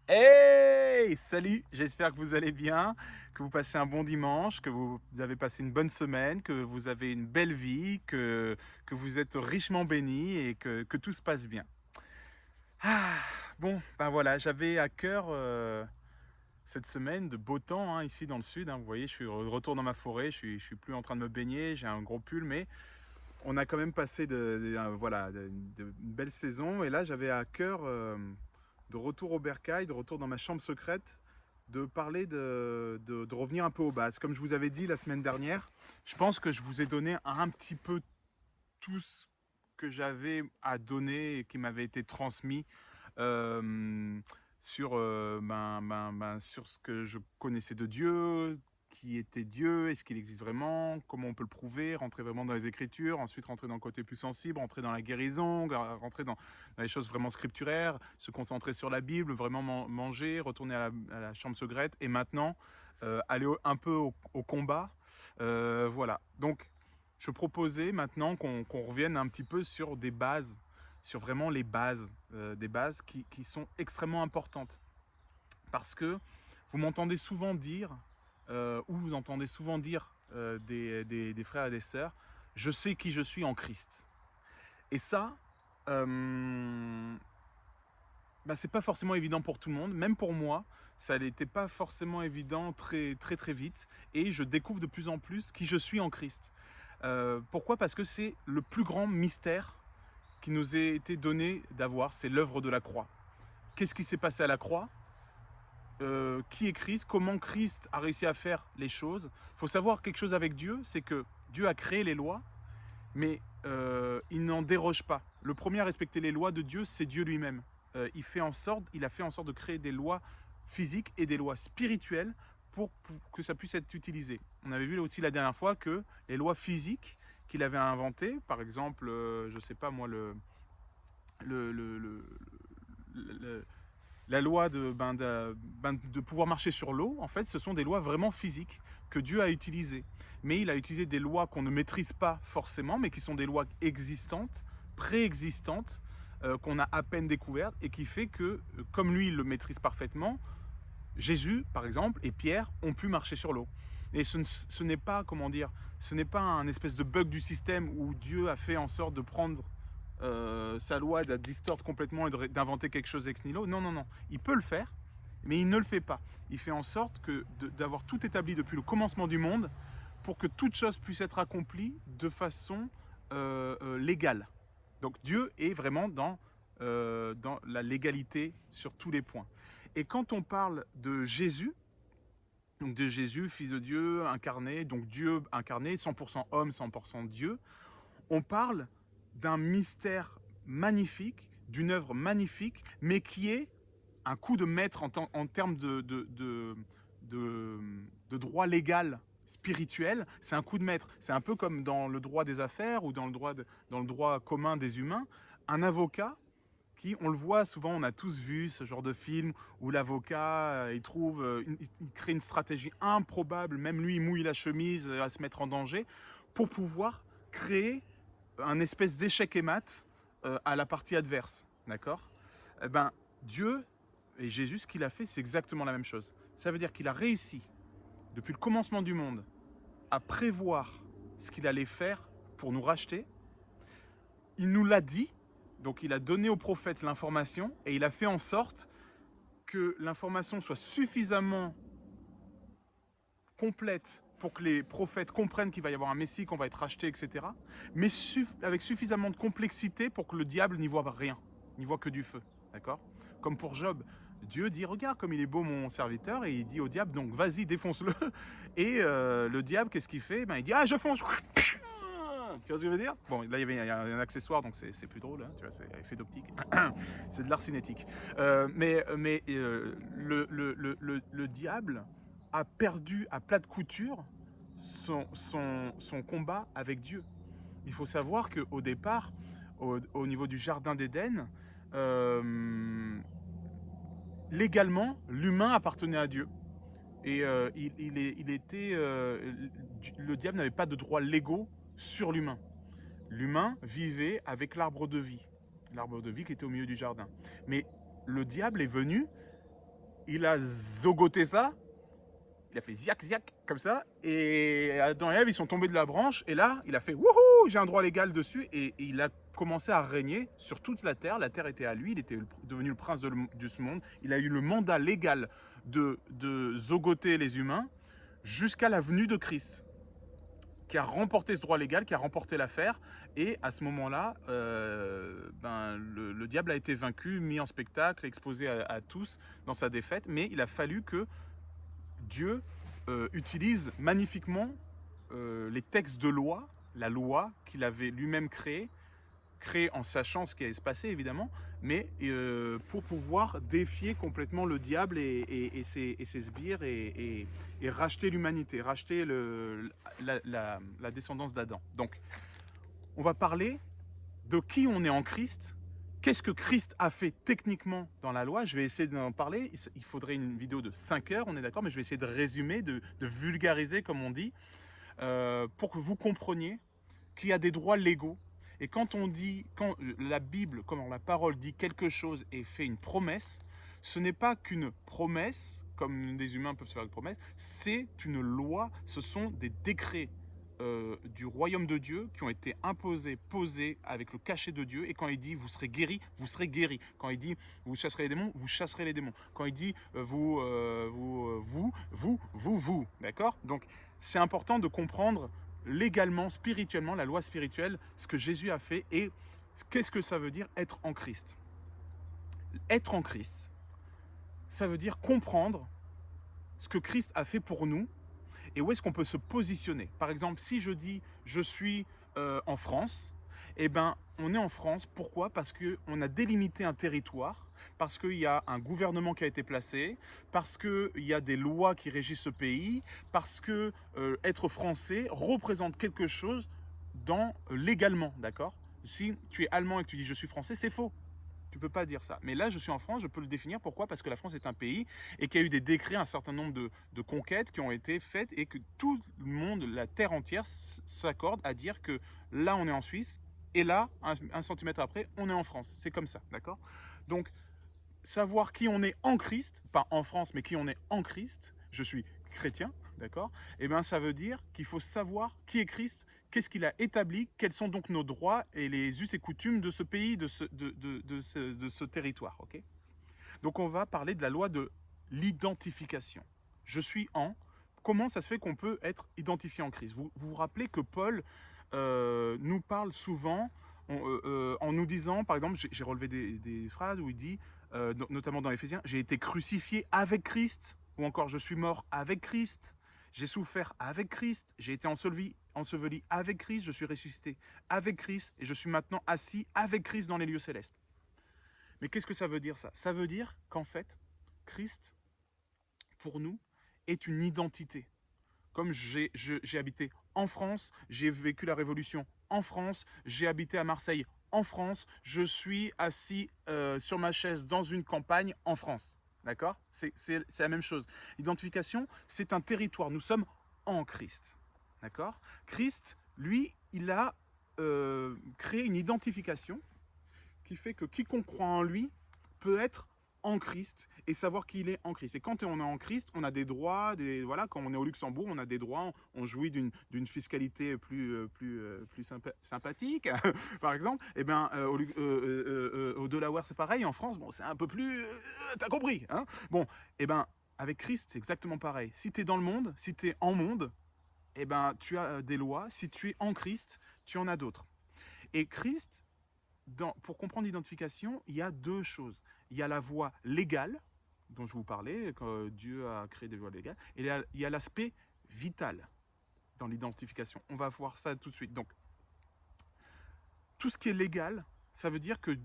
Hey! Salut! J'espère que vous allez bien, que vous passez un bon dimanche, que vous avez passé une bonne semaine, que vous avez une belle vie, que vous êtes richement bénis et que tout se passe bien. Ah! Bon, ben voilà, j'avais à cœur cette semaine de beau temps hein, ici dans le sud. Hein. Vous voyez, je suis de retour dans ma forêt, je suis plus en train de me baigner, j'ai un gros pull, mais on a quand même passé voilà, une belle saison. Et là, j'avais à cœur de retour au bercail, de retour dans ma chambre secrète, de parler de revenir un peu aux bases. Comme je vous avais dit la semaine dernière, je pense que je vous ai donné un petit peu tout ce que j'avais à donner et qui m'avait été transmis euh, sur ce que je connaissais de Dieu, qui était Dieu, est-ce qu'il existe vraiment, comment on peut le prouver, rentrer vraiment dans les Écritures, ensuite rentrer dans le côté plus sensible, rentrer dans la guérison, rentrer dans les choses vraiment scripturaires, se concentrer sur la Bible, vraiment manger, retourner à la chambre secrète, et maintenant aller un peu au combat. Voilà. Donc, je proposais maintenant qu'on revienne un petit peu sur des bases, sur vraiment les bases, des bases qui sont extrêmement importantes. Parce que vous m'entendez souvent dire, ou vous entendez souvent dire des frères et des sœurs, je sais qui je suis en Christ. Et ça, c'est pas forcément évident pour tout le monde, même pour moi, ça n'était pas forcément évident très vite, et je découvre de plus en plus qui je suis en Christ. Pourquoi? Parce que c'est le plus grand mystère qui nous a été donné d'avoir, c'est l'œuvre de la croix. Qu'est-ce qui s'est passé à la croix? Qui est Christ? Comment Christ a réussi à faire les choses? Il faut savoir quelque chose avec Dieu, c'est que Dieu a créé les lois, mais il n'en déroge pas. Le premier à respecter les lois de Dieu, c'est Dieu lui-même. Il a fait en sorte de créer des lois physiques et des lois spirituelles pour que ça puisse être utilisé. On avait vu aussi la dernière fois que les lois physiques qu'il avait inventées, par exemple, je ne sais pas moi, le, le, le, le la loi de pouvoir marcher sur l'eau, en fait, ce sont des lois vraiment physiques que Dieu a utilisées. Mais il a utilisé des lois qu'on ne maîtrise pas forcément, mais qui sont des lois existantes, préexistantes, qu'on a à peine découvertes, et qui fait que, comme lui, il le maîtrise parfaitement, Jésus, par exemple, et Pierre ont pu marcher sur l'eau. Et ce n'est pas, comment dire, ce n'est pas un espèce de bug du système où Dieu a fait en sorte de prendre sa loi, de la distordre complètement et d'inventer quelque chose ex nihilo. Non, non, non. Il peut le faire, mais il ne le fait pas. Il fait en sorte d'avoir tout établi depuis le commencement du monde pour que toute chose puisse être accomplie de façon légale. Donc Dieu est vraiment dans la légalité sur tous les points. Et quand on parle de Jésus, donc de Jésus, fils de Dieu, incarné, donc Dieu incarné, 100% homme, 100% Dieu, on parle d'un mystère magnifique, d'une œuvre magnifique, mais qui est un coup de maître en termes de, de droit légal spirituel, c'est un coup de maître. C'est un peu comme dans le droit des affaires ou dans le droit commun des humains. Un avocat qui, on le voit souvent, on a tous vu ce genre de film où l'avocat, il crée une stratégie improbable, même lui, il mouille la chemise à se mettre en danger, pour pouvoir créer un espèce d'échec et mat à la partie adverse. D'accord? Eh ben, Dieu et Jésus, ce qu'il a fait, c'est exactement la même chose. Ça veut dire qu'il a réussi, depuis le commencement du monde, à prévoir ce qu'il allait faire pour nous racheter. Il nous l'a dit, donc il a donné au prophète l'information, et il a fait en sorte que l'information soit suffisamment complète pour que les prophètes comprennent qu'il va y avoir un Messie, qu'on va être racheté, etc. Mais avec suffisamment de complexité pour que le diable n'y voit rien, n'y voit que du feu. D'accord? Comme pour Job, Dieu dit, regarde comme il est beau mon serviteur, et il dit au diable, donc vas-y, défonce-le. Et le diable, qu'est-ce qu'il fait? Il dit, ah, je fonce. Tu vois ce que je veux dire? Bon, là, il y a un accessoire, donc c'est plus drôle, hein, tu vois, c'est effet d'optique. C'est de l'art cinétique. Le diable a perdu à plat de couture son combat avec Dieu. Il faut savoir qu'au départ, au niveau du jardin d'Éden, euh, légalement, l'humain appartenait à Dieu. Et le diable n'avait pas de droits légaux sur l'humain. L'humain vivait avec l'arbre de vie qui était au milieu du jardin. Mais le diable est venu il a zogoté ça, il a fait ziac ziac comme ça, et Adam et Ève ils sont tombés de la branche, et là il a fait wouhou, j'ai un droit légal dessus, et il a commencé à régner sur toute la terre était à lui, il était devenu le prince de ce monde, il a eu le mandat légal de zogoter les humains jusqu'à la venue de Christ, qui a remporté ce droit légal, qui a remporté l'affaire, et à ce moment-là, le diable a été vaincu, mis en spectacle, exposé à tous dans sa défaite, mais il a fallu que Dieu utilise magnifiquement les textes de loi, la loi qu'il avait lui-même créée en sachant ce qui allait se passer évidemment, mais pour pouvoir défier complètement le diable et ses sbires et racheter l'humanité, racheter la descendance d'Adam. Donc, on va parler de qui on est en Christ. Qu'est-ce que Christ a fait techniquement dans la loi? Je vais essayer d'en parler. Il faudrait une vidéo de 5 heures, on est d'accord, mais je vais essayer de résumer, de vulgariser, comme on dit, pour que vous compreniez qu'il y a des droits légaux. Et quand la Bible, comme la parole dit quelque chose et fait une promesse, ce n'est pas qu'une promesse, comme des humains peuvent se faire une promesse, c'est une loi, ce sont des décrets du royaume de Dieu qui ont été imposés, posés avec le cachet de Dieu. Et quand il dit vous serez guéris, vous serez guéris. Quand il dit vous chasserez les démons, vous chasserez les démons. Quand il dit vous, d'accord? Donc c'est important de comprendre légalement, spirituellement, la loi spirituelle, ce que Jésus a fait et qu'est-ce que ça veut dire être en Christ. Être en Christ, ça veut dire comprendre ce que Christ a fait pour nous et où est-ce qu'on peut se positionner. Par exemple, si je dis je suis en France, eh ben on est en France. Pourquoi? Parce qu'on a délimité un territoire, parce qu'il y a un gouvernement qui a été placé, parce qu'il y a des lois qui régissent ce pays, parce que être français représente quelque chose légalement, d'accord? Si tu es allemand et que tu dis je suis français, c'est faux. Tu peux pas dire ça. Mais là, je suis en France, je peux le définir. Pourquoi? Parce que la France est un pays et qu'il y a eu des décrets, un certain nombre de conquêtes qui ont été faites et que tout le monde, la terre entière, s'accorde à dire que là, on est en Suisse et là, un centimètre après, on est en France. C'est comme ça, d'accord? Donc, savoir qui on est en Christ, pas en France, mais qui on est en Christ, je suis chrétien, d'accord? Eh bien, ça veut dire qu'il faut savoir qui est Christ, qu'est-ce qu'il a établi, quels sont donc nos droits et les us et coutumes de ce pays, de ce territoire, ok? Donc, on va parler de la loi de l'identification. Je suis en. Comment ça se fait qu'on peut être identifié en Christ? Vous vous rappelez que Paul nous parle souvent en nous disant, par exemple, j'ai relevé des phrases où il dit, notamment dans Éphésiens, j'ai été crucifié avec Christ, ou encore je suis mort avec Christ, j'ai souffert avec Christ, j'ai été enseveli avec Christ, je suis ressuscité avec Christ, et je suis maintenant assis avec Christ dans les lieux célestes. Mais qu'est-ce que ça veut dire ça? Ça veut dire qu'en fait, Christ, pour nous, est une identité. Comme j'ai habité en France, j'ai vécu la Révolution en France, j'ai habité à Marseille en France, je suis assis sur ma chaise dans une campagne en France. D'accord? C'est la même chose. L'identification, c'est un territoire. Nous sommes en Christ. D'accord? Christ, lui, il a créé une identification qui fait que quiconque croit en lui peut être en Christ et savoir qu'il est en Christ. Et quand on est en Christ, on a des droits, voilà, quand on est au Luxembourg, on a des droits, on jouit d'une fiscalité plus sympathique, par exemple. Et bien, au Delaware, c'est pareil. En France, bon, c'est un peu plus... t'as compris, hein? Bon, et bien, avec Christ, c'est exactement pareil. Si tu es dans le monde, si tu es en monde, et ben, tu as des lois. Si tu es en Christ, tu en as d'autres. Et Christ, pour comprendre l'identification, il y a deux choses. Il y a la voie légale, dont je vous parlais, quand Dieu a créé des voies légales, et il y a l'aspect vital dans l'identification. On va voir ça tout de suite. Donc, tout ce qui est légal, ça veut dire que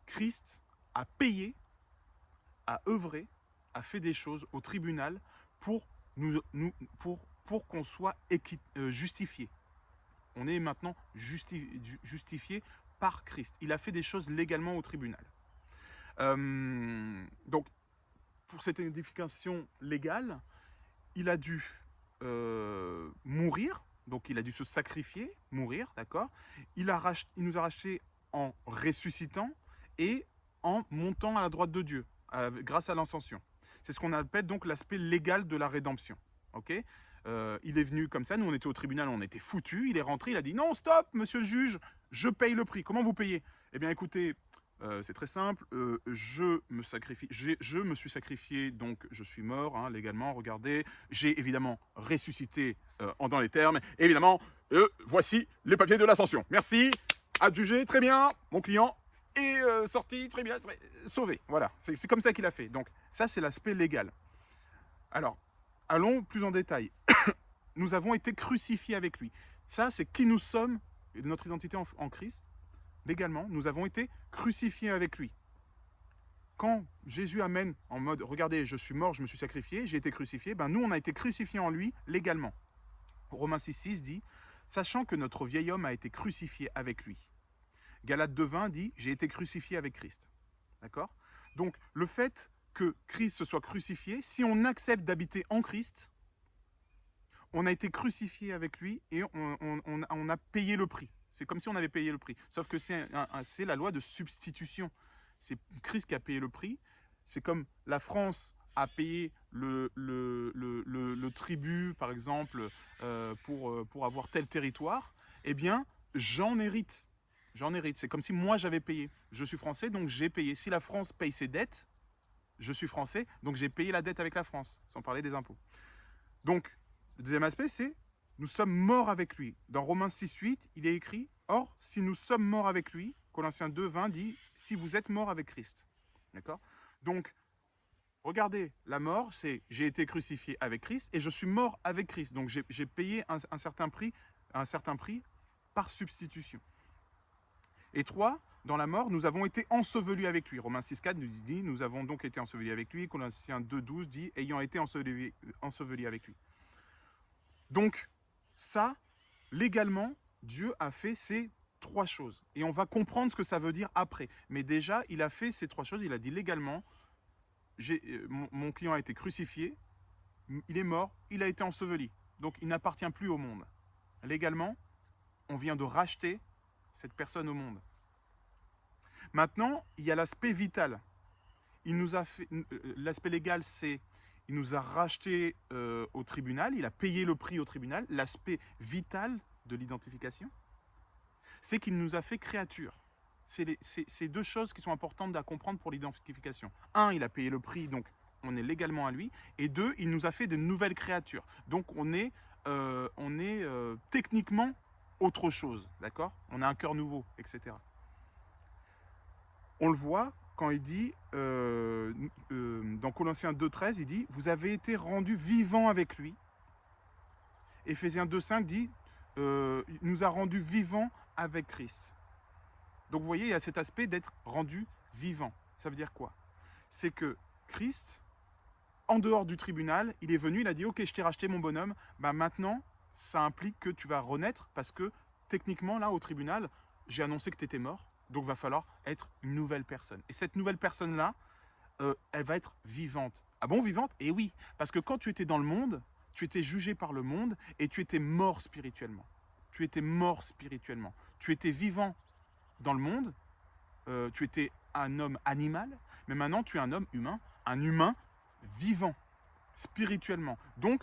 Christ a payé, a œuvré, a fait des choses au tribunal pour qu'on soit justifié. On est maintenant justifié par Christ. Il a fait des choses légalement au tribunal. Donc, pour cette identification légale, il a dû mourir, donc il a dû se sacrifier, mourir, d'accord? Il nous a rachetés en ressuscitant et en montant à la droite de Dieu. grâce à l'ascension. C'est ce qu'on appelle donc l'aspect légal de la rédemption. Okay, il est venu comme ça, nous on était au tribunal, on était foutus, il est rentré, il a dit non, stop, monsieur le juge, je paye le prix. Comment vous payez? Eh bien écoutez, c'est très simple, je me suis sacrifié, donc je suis mort hein, légalement, regardez, j'ai évidemment ressuscité dans les termes, évidemment, voici les papiers de l'ascension. Merci, adjugé, très bien, mon client est sorti, très bien, sauvé. Voilà, c'est comme ça qu'il a fait. Donc ça c'est l'aspect légal. Alors, allons plus en détail. Nous avons été crucifiés avec lui. Ça, c'est qui nous sommes, notre identité en Christ. Légalement, nous avons été crucifiés avec lui. Quand Jésus amène en mode, regardez, je suis mort, je me suis sacrifié, j'ai été crucifié, ben nous, on a été crucifiés en lui légalement. Romains 6,6 dit, sachant que notre vieil homme a été crucifié avec lui. Galates 2,20 dit, j'ai été crucifié avec Christ. D'accord? Donc, le fait que Christ se soit crucifié, si on accepte d'habiter en Christ, on a été crucifié avec lui et on a payé le prix. C'est comme si on avait payé le prix. Sauf que c'est la loi de substitution. C'est Christ qui a payé le prix. C'est comme la France a payé le tribut, par exemple, pour avoir tel territoire. Eh bien, j'en hérite. J'en hérite. C'est comme si moi j'avais payé. Je suis français, donc j'ai payé. Si la France paye ses dettes, je suis français, donc j'ai payé la dette avec la France, sans parler des impôts. Donc, le deuxième aspect, c'est nous sommes morts avec lui. Dans Romains 6,8, il est écrit « Or, si nous sommes morts avec lui », Colossiens 2,20 dit « Si vous êtes morts avec Christ ». D'accord? Donc, regardez, la mort, c'est « J'ai été crucifié avec Christ et je suis mort avec Christ ». Donc, j'ai payé un certain prix par substitution. Et 3, dans la mort, nous avons été ensevelis avec lui. Romains 6,4 nous dit « Nous avons donc été ensevelis avec lui ». Colossiens 2,12 dit « Ayant été ensevelis avec lui ». Donc, ça, légalement, Dieu a fait ces 3 choses. Et on va comprendre ce que ça veut dire après. Mais déjà, il a fait ces 3 choses. Il a dit légalement, mon client a été crucifié, il est mort, il a été enseveli. Donc, il n'appartient plus au monde. Légalement, on vient de racheter cette personne au monde. Maintenant, il y a l'aspect vital. L'aspect légal, c'est il nous a racheté au tribunal, il a payé le prix au tribunal. L'aspect vital de l'identification, c'est qu'il nous a fait créature. C'est 2 choses qui sont importantes à comprendre pour l'identification. 1, il a payé le prix, donc on est légalement à lui. Et 2, il nous a fait de nouvelles créatures. Donc on est techniquement autre chose, d'accord? On a un cœur nouveau, etc. On le voit quand il dit, dans Colossiens 2,13, il dit « Vous avez été rendus vivants avec lui ». Éphésiens 2,5 dit « Il nous a rendus vivants avec Christ ». Donc vous voyez, il y a cet aspect d'être rendu vivant. Ça veut dire quoi? C'est que Christ, en dehors du tribunal, il est venu, il a dit « Ok, je t'ai racheté mon bonhomme, bah maintenant, ça implique que tu vas renaître parce que techniquement, là, au tribunal, j'ai annoncé que tu étais mort. Donc, il va falloir être une nouvelle personne. Et cette nouvelle personne-là, elle va être vivante. Ah bon, vivante? Eh oui, parce que quand tu étais dans le monde, tu étais jugé par le monde et tu étais mort spirituellement. Tu étais mort spirituellement. Tu étais vivant dans le monde, tu étais un homme animal, mais maintenant tu es un homme humain vivant, spirituellement. Donc,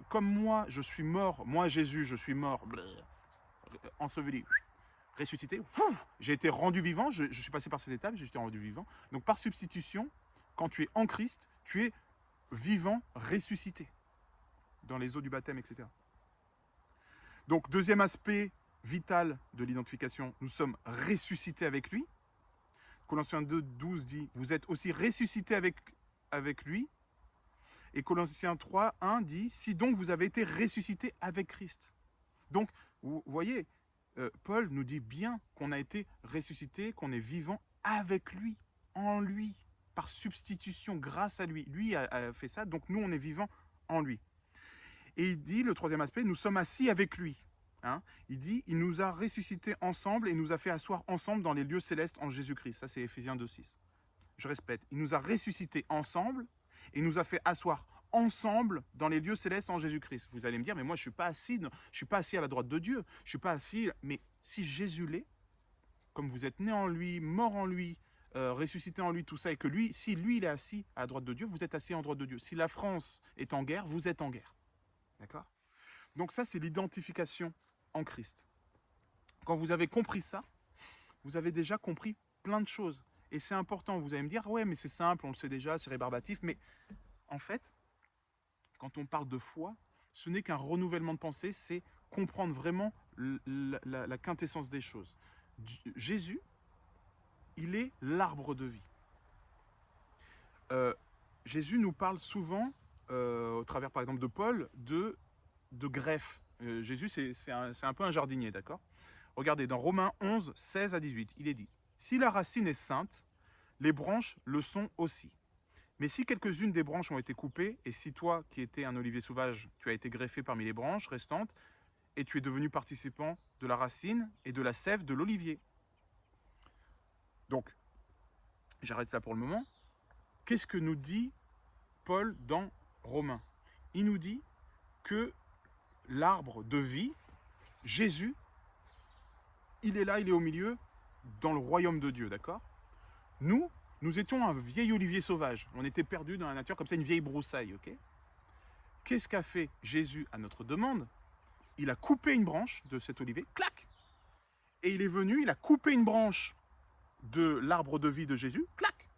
comme moi, je suis mort, moi Jésus, je suis mort, enseveli, ressuscité, j'ai été rendu vivant, je suis passé par ces étapes, j'ai été rendu vivant. Donc par substitution, quand tu es en Christ, tu es vivant, ressuscité, dans les eaux du baptême, etc. Donc deuxième aspect vital de l'identification, nous sommes ressuscités avec lui. Colossiens 2,12 dit, vous êtes aussi ressuscités avec lui. Et Colossiens 3,1 dit, si donc vous avez été ressuscités avec Christ. Donc, vous voyez, Paul nous dit bien qu'on a été ressuscité, qu'on est vivant avec lui, en lui, par substitution, grâce à lui. Lui a fait ça, donc nous, on est vivant en lui. Et il dit, le troisième aspect, nous sommes assis avec lui. Hein, il dit, il nous a ressuscités ensemble et nous a fait asseoir ensemble dans les lieux célestes en Jésus-Christ. Ça, c'est Éphésiens 2,6. Je répète, il nous a ressuscités ensemble et nous a fait asseoir ensemble dans les lieux célestes en Jésus-Christ. Vous allez me dire, mais moi, je ne suis pas assis à la droite de Dieu. Je ne suis pas assis... Mais si Jésus l'est, comme vous êtes né en lui, mort en lui, ressuscité en lui, tout ça, et que lui, si lui, il est assis à la droite de Dieu, vous êtes assis en droite de Dieu. Si la France est en guerre, vous êtes en guerre. D'accord? Donc ça, c'est l'identification en Christ. Quand vous avez compris ça, vous avez déjà compris plein de choses. Et c'est important. Vous allez me dire, ouais, mais c'est simple, on le sait déjà, c'est rébarbatif. Mais en fait, quand on parle de foi, ce n'est qu'un renouvellement de pensée, c'est comprendre vraiment la quintessence des choses. Jésus, il est l'arbre de vie. Jésus nous parle souvent, au travers par exemple de Paul, de greffe. Jésus, c'est un peu un jardinier, d'accord? Regardez, dans Romains 11, 16 à 18, il est dit « Si la racine est sainte, les branches le sont aussi. Mais si quelques-unes des branches ont été coupées, et si toi, qui étais un olivier sauvage, tu as été greffé parmi les branches restantes, et tu es devenu participant de la racine et de la sève de l'olivier. » Donc, j'arrête ça pour le moment. Qu'est-ce que nous dit Paul dans Romains? Il nous dit que l'arbre de vie, Jésus, il est là, il est au milieu, dans le royaume de Dieu, d'accord? Nous étions un vieil olivier sauvage. On était perdus dans la nature, comme ça, une vieille broussaille, ok? Qu'est-ce qu'a fait Jésus à notre demande? Il a coupé une branche de cet olivier, clac! Et il est venu, il a coupé une branche de l'arbre de vie de Jésus, clac!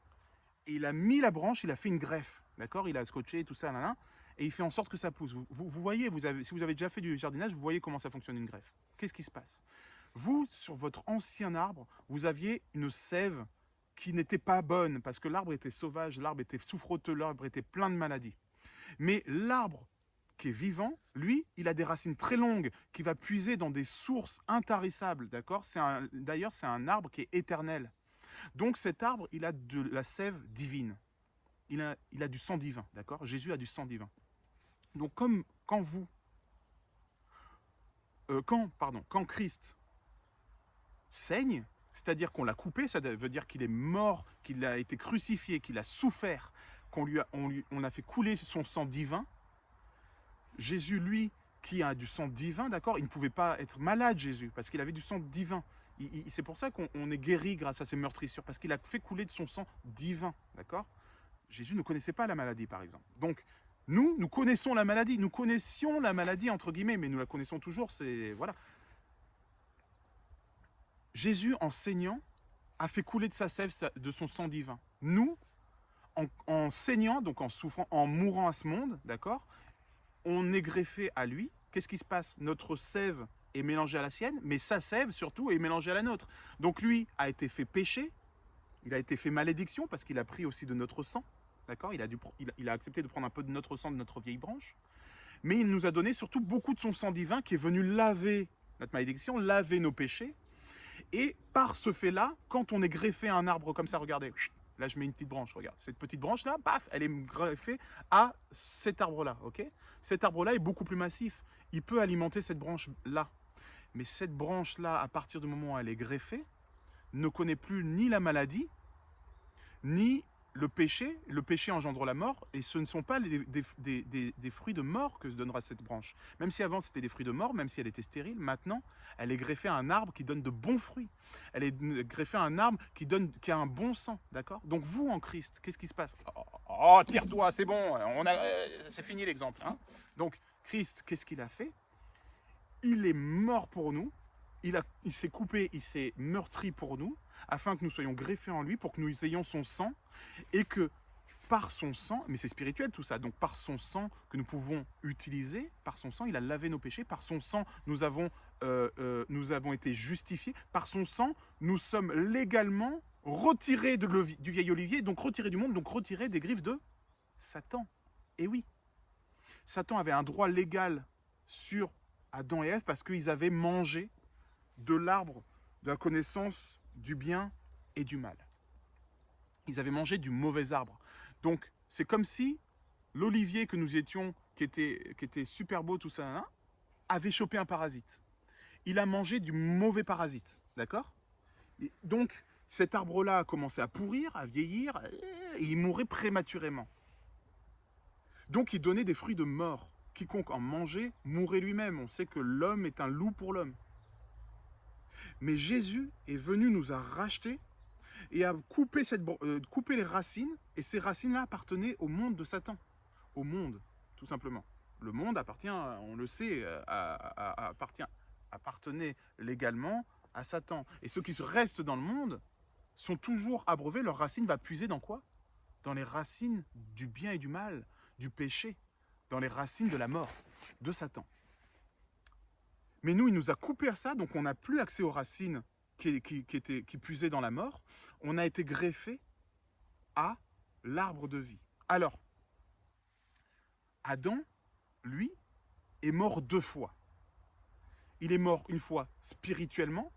Et il a mis la branche, il a fait une greffe, d'accord? Il a scotché tout ça, là, et il fait en sorte que ça pousse. Vous voyez, si vous avez déjà fait du jardinage, vous voyez comment ça fonctionne une greffe. Qu'est-ce qui se passe? Vous, sur votre ancien arbre, vous aviez une sève qui n'était pas bonne, parce que l'arbre était sauvage, l'arbre était souffroteux, l'arbre était plein de maladies. Mais l'arbre qui est vivant, lui, il a des racines très longues, qui va puiser dans des sources intarissables, d'accord? D'ailleurs, c'est un arbre qui est éternel. Donc cet arbre, il a de la sève divine. Il a du sang divin, d'accord? Jésus a du sang divin. Donc quand Christ saigne, c'est-à-dire qu'on l'a coupé, ça veut dire qu'il est mort, qu'il a été crucifié, qu'il a souffert, on a fait couler son sang divin. Jésus, lui, qui a du sang divin, d'accord, il ne pouvait pas être malade, Jésus, parce qu'il avait du sang divin. C'est pour ça qu'on est guéri grâce à ces meurtrissures, parce qu'il a fait couler de son sang divin, d'accord? Jésus ne connaissait pas la maladie, par exemple. Donc, nous connaissons la maladie, nous connaissions la maladie, entre guillemets, mais nous la connaissons toujours, c'est... Voilà. Jésus, en saignant, a fait couler de sa sève, de son sang divin. Nous, en saignant, donc en souffrant, en mourant à ce monde, d'accord, on est greffé à lui. Qu'est-ce qui se passe? Notre sève est mélangée à la sienne, mais sa sève, surtout, est mélangée à la nôtre. Donc lui a été fait péché, il a été fait malédiction, parce qu'il a pris aussi de notre sang, d'accord, il a accepté de prendre un peu de notre sang, de notre vieille branche, mais il nous a donné surtout beaucoup de son sang divin, qui est venu laver notre malédiction, laver nos péchés. Et par ce fait-là, quand on est greffé à un arbre comme ça, regardez, là je mets une petite branche, regarde, cette petite branche-là, paf, elle est greffée à cet arbre-là, ok? Cet arbre-là est beaucoup plus massif, il peut alimenter cette branche-là. Mais cette branche-là, à partir du moment où elle est greffée, ne connaît plus ni la maladie, ni le péché engendre la mort, et ce ne sont pas des fruits de mort que donnera cette branche. Même si avant c'était des fruits de mort, même si elle était stérile, maintenant elle est greffée à un arbre qui donne de bons fruits. Elle est greffée à un arbre qui a un bon sang, d'accord? Donc vous en Christ, qu'est-ce qui se passe? Oh, tire-toi, c'est bon, c'est fini l'exemple. Hein? Donc Christ, qu'est-ce qu'il a fait? Il est mort pour nous, il s'est coupé, il s'est meurtri pour nous, afin que nous soyons greffés en lui, pour que nous ayons son sang, et que par son sang, mais c'est spirituel tout ça, donc par son sang que nous pouvons utiliser, par son sang, il a lavé nos péchés, par son sang, nous avons été justifiés, par son sang, nous sommes légalement retirés du vieil olivier, donc retirés du monde, donc retirés des griffes de Satan. Et oui, Satan avait un droit légal sur Adam et Ève parce qu'ils avaient mangé de l'arbre de la connaissance du bien et du mal. Ils avaient mangé du mauvais arbre. Donc, c'est comme si l'olivier que nous étions, qui était super beau, tout ça, avait chopé un parasite. Il a mangé du mauvais parasite, d'accord? Donc, cet arbre-là a commencé à pourrir, à vieillir, et il mourait prématurément. Donc, il donnait des fruits de mort. Quiconque en mangeait mourait lui-même. On sait que l'homme est un loup pour l'homme. Mais Jésus est venu nous a rachetés et a coupé, coupé les racines, et ces racines-là appartenaient au monde de Satan. Au monde, tout simplement. Le monde appartient, on le sait, appartenait légalement à Satan. Et ceux qui restent dans le monde sont toujours abreuvés, leur racine va puiser dans quoi? Dans les racines du bien et du mal, du péché, dans les racines de la mort, de Satan. Mais nous, il nous a coupé à ça, donc on n'a plus accès aux racines qui puisaient dans la mort. On a été greffé à l'arbre de vie. Alors, Adam, lui, est mort 2 fois. Il est mort une fois spirituellement,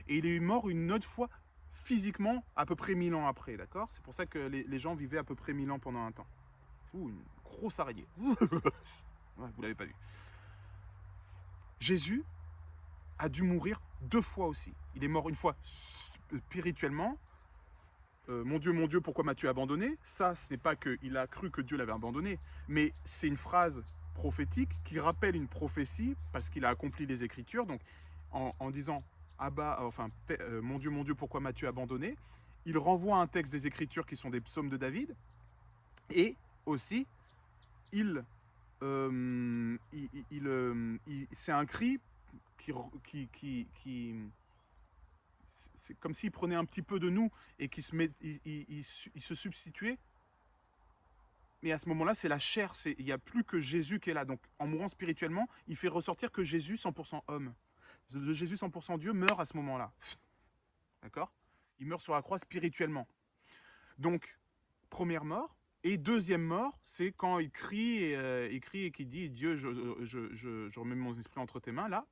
et il est mort une autre fois physiquement, à peu près 1000 ans après, d'accord? C'est pour ça que les gens vivaient à peu près 1000 ans pendant un temps. Ouh, une grosse araignée. Ouais, vous l'avez pas vu. Jésus a dû mourir 2 fois aussi. Il est mort une fois spirituellement. Mon Dieu, pourquoi m'as-tu abandonné? Ça, ce n'est pas qu'il a cru que Dieu l'avait abandonné, mais c'est une phrase prophétique qui rappelle une prophétie parce qu'il a accompli les Écritures. Donc, en disant mon Dieu, pourquoi m'as-tu abandonné? Il renvoie à un texte des Écritures qui sont des psaumes de David, et aussi, c'est un cri c'est comme s'il prenait un petit peu de nous et qu'il se substituait. Mais à ce moment-là, c'est la chair, il n'y a plus que Jésus qui est là. Donc, en mourant spirituellement, il fait ressortir que Jésus, 100% homme, de Jésus 100% Dieu, meurt à ce moment-là. D'accord? Il meurt sur la croix spirituellement. Donc, première mort. Et deuxième mort, c'est quand il crie et qu'il dit « Dieu, je remets mon esprit entre tes mains », là,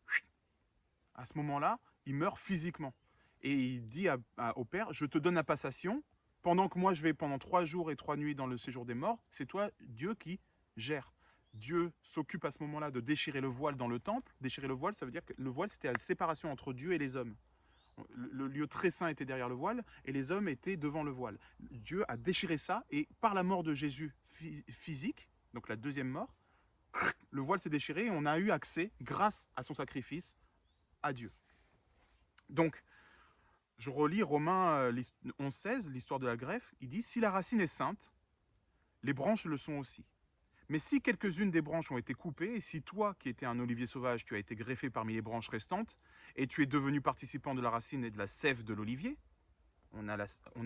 à ce moment-là, il meurt physiquement. Et il dit au Père, je te donne la passation, pendant que moi je vais pendant 3 jours et 3 nuits dans le séjour des morts, c'est toi, Dieu, qui gère. Dieu s'occupe à ce moment-là de déchirer le voile dans le temple. Déchirer le voile, ça veut dire que le voile, c'était la séparation entre Dieu et les hommes. Le lieu très saint était derrière le voile et les hommes étaient devant le voile. Dieu a déchiré ça et par la mort de Jésus physique, donc la deuxième mort, le voile s'est déchiré et on a eu accès, grâce à son sacrifice, à Dieu. Donc, je relis Romains 11,16, l'histoire de la greffe. Il dit « Si la racine est sainte, les branches le sont aussi. Mais si quelques-unes des branches ont été coupées, et si toi, qui étais un olivier sauvage, tu as été greffé parmi les branches restantes, et tu es devenu participant de la racine et de la sève de l'olivier, on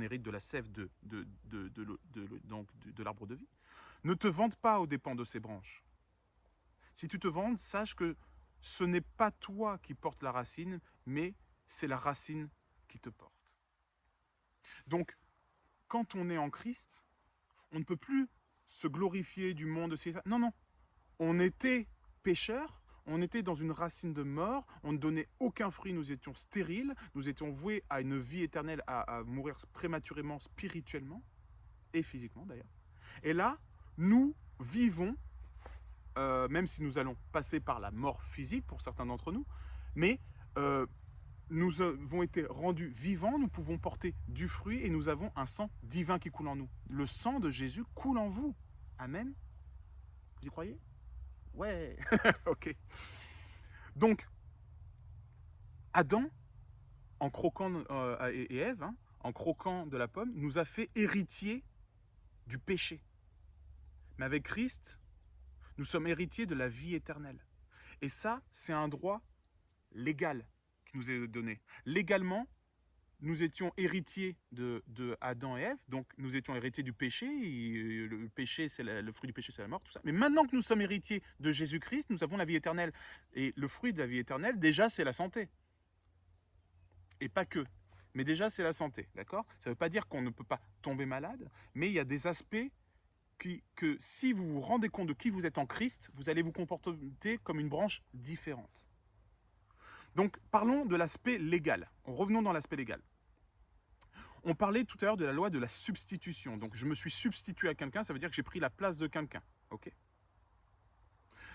hérite de la sève de l'arbre de vie, ne te vante pas aux dépens de ces branches. Si tu te vantes, sache que ce n'est pas toi qui portes la racine, mais c'est la racine qui te porte. » Donc, quand on est en Christ, on ne peut plus se glorifier du monde. Non, non. On était pécheurs, on était dans une racine de mort, on ne donnait aucun fruit, nous étions stériles, nous étions voués à une vie éternelle, à mourir prématurément, spirituellement, et physiquement d'ailleurs. Et là, nous vivons, même si nous allons passer par la mort physique pour certains d'entre nous, mais nous avons été rendus vivants, nous pouvons porter du fruit et nous avons un sang divin qui coule en nous. Le sang de Jésus coule en vous. Amen. Vous y croyez? Ouais. Ok. Donc, Adam, en croquant, et Ève, en croquant de la pomme, nous a fait héritiers du péché. Mais avec Christ, nous sommes héritiers de la vie éternelle. Et ça, c'est un droit légal qui nous est donné. Légalement, nous étions héritiers de Adam et Ève, donc nous étions héritiers du péché, et le péché, le fruit du péché, c'est la mort, tout ça. Mais maintenant que nous sommes héritiers de Jésus-Christ, nous avons la vie éternelle. Et le fruit de la vie éternelle, déjà, c'est la santé. Et pas que. Mais déjà, c'est la santé, d'accord? Ça ne veut pas dire qu'on ne peut pas tomber malade, mais il y a des aspects que si vous vous rendez compte de qui vous êtes en Christ, vous allez vous comporter comme une branche différente. Donc, parlons de l'aspect légal. Revenons dans l'aspect légal. On parlait tout à l'heure de la loi de la substitution. Donc, je me suis substitué à quelqu'un, ça veut dire que j'ai pris la place de quelqu'un. Ok?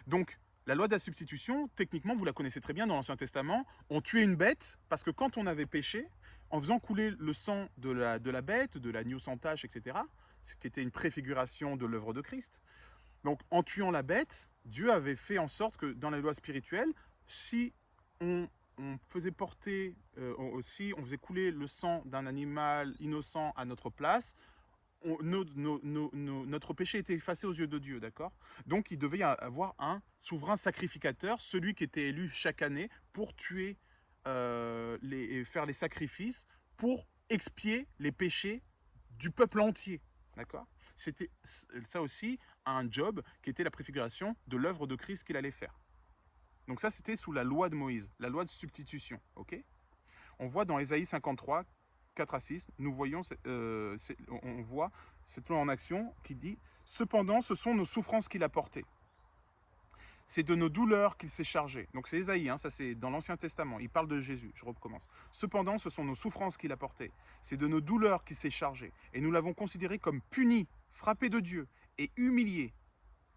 Donc, la loi de la substitution, techniquement, vous la connaissez très bien dans l'Ancien Testament. On tuait une bête parce que quand on avait péché, en faisant couler le sang de la bête, de l'agneau sans tache, etc., ce qui était une préfiguration de l'œuvre de Christ, donc en tuant la bête, Dieu avait fait en sorte que dans la loi spirituelle, si on on faisait porter aussi, on faisait couler le sang d'un animal innocent à notre place, notre péché était effacé aux yeux de Dieu, d'accord? Donc il devait y avoir un souverain sacrificateur, celui qui était élu chaque année pour tuer et faire les sacrifices pour expier les péchés du peuple entier, d'accord? C'était ça aussi un job qui était la préfiguration de l'œuvre de Christ qu'il allait faire. Donc ça, c'était sous la loi de Moïse, la loi de substitution, ok? On voit dans Ésaïe 53, 4 à 6, nous voyons, on voit cette loi en action qui dit « Cependant, ce sont nos souffrances qu'il a portées. C'est de nos douleurs qu'il s'est chargé. » Donc c'est Ésaïe, hein, ça c'est dans l'Ancien Testament, il parle de Jésus, je recommence. « Cependant, ce sont nos souffrances qu'il a portées. C'est de nos douleurs qu'il s'est chargé. Et nous l'avons considéré comme puni, frappé de Dieu et humilié.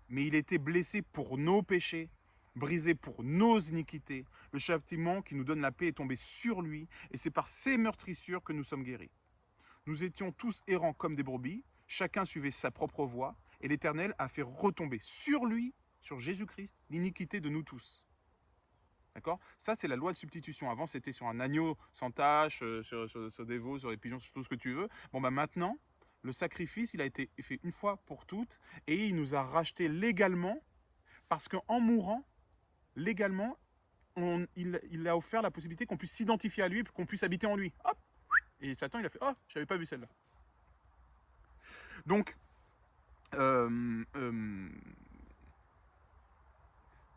Mais il était blessé pour nos péchés, brisé pour nos iniquités. Le châtiment qui nous donne la paix est tombé sur lui, et c'est par ses meurtrissures que nous sommes guéris. Nous étions tous errants comme des brebis, chacun suivait sa propre voie, et l'Éternel a fait retomber sur lui, sur Jésus-Christ, l'iniquité de nous tous. » D'accord? Ça, c'est la loi de substitution. Avant, c'était sur un agneau sans tache, sur des veaux, sur des pigeons, sur tout ce que tu veux. Bon, bah maintenant, le sacrifice, il a été fait une fois pour toutes, et il nous a racheté légalement, parce qu'en mourant, légalement, il a offert la possibilité qu'on puisse s'identifier à lui, qu'on puisse habiter en lui. Hop! Et Satan, il a fait « Oh, je n'avais pas vu celle-là. » Donc,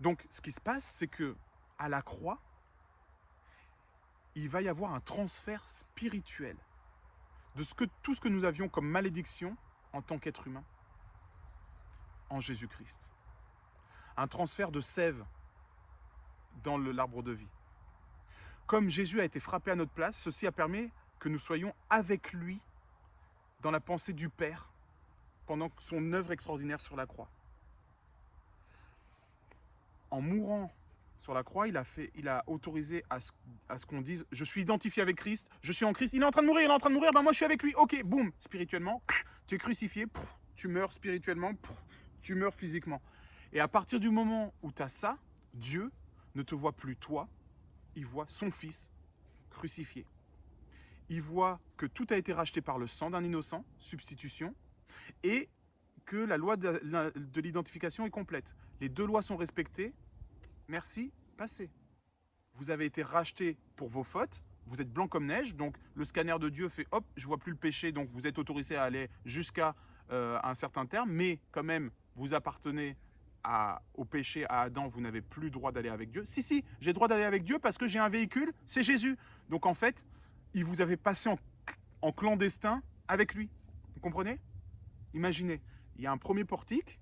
donc, ce qui se passe, c'est que à la croix, il va y avoir un transfert spirituel de tout ce que nous avions comme malédiction en tant qu'être humain en Jésus-Christ. Un transfert de sève dans l'arbre de vie. Comme Jésus a été frappé à notre place, ceci a permis que nous soyons avec lui dans la pensée du Père pendant son œuvre extraordinaire sur la croix. En mourant sur la croix, il a autorisé à ce qu'on dise « Je suis identifié avec Christ, je suis en Christ, il est en train de mourir, ben moi je suis avec lui. » Ok, boum, spirituellement, tu es crucifié, tu meurs spirituellement, tu meurs physiquement. Et à partir du moment où tu as ça, Dieu ne te voit plus toi, il voit son Fils crucifié. Il voit que tout a été racheté par le sang d'un innocent, substitution, et que la loi de l'identification est complète. Les deux lois sont respectées. Merci, passez. Vous avez été racheté pour vos fautes, vous êtes blanc comme neige, donc le scanner de Dieu fait hop, je vois plus le péché, donc vous êtes autorisé à aller jusqu'à un certain terme, mais quand même, vous appartenez au péché, à Adam, vous n'avez plus le droit d'aller avec Dieu. Si, j'ai le droit d'aller avec Dieu parce que j'ai un véhicule, c'est Jésus. Donc en fait, il vous avait passé en clandestin avec lui. Vous comprenez? Imaginez, il y a un premier portique,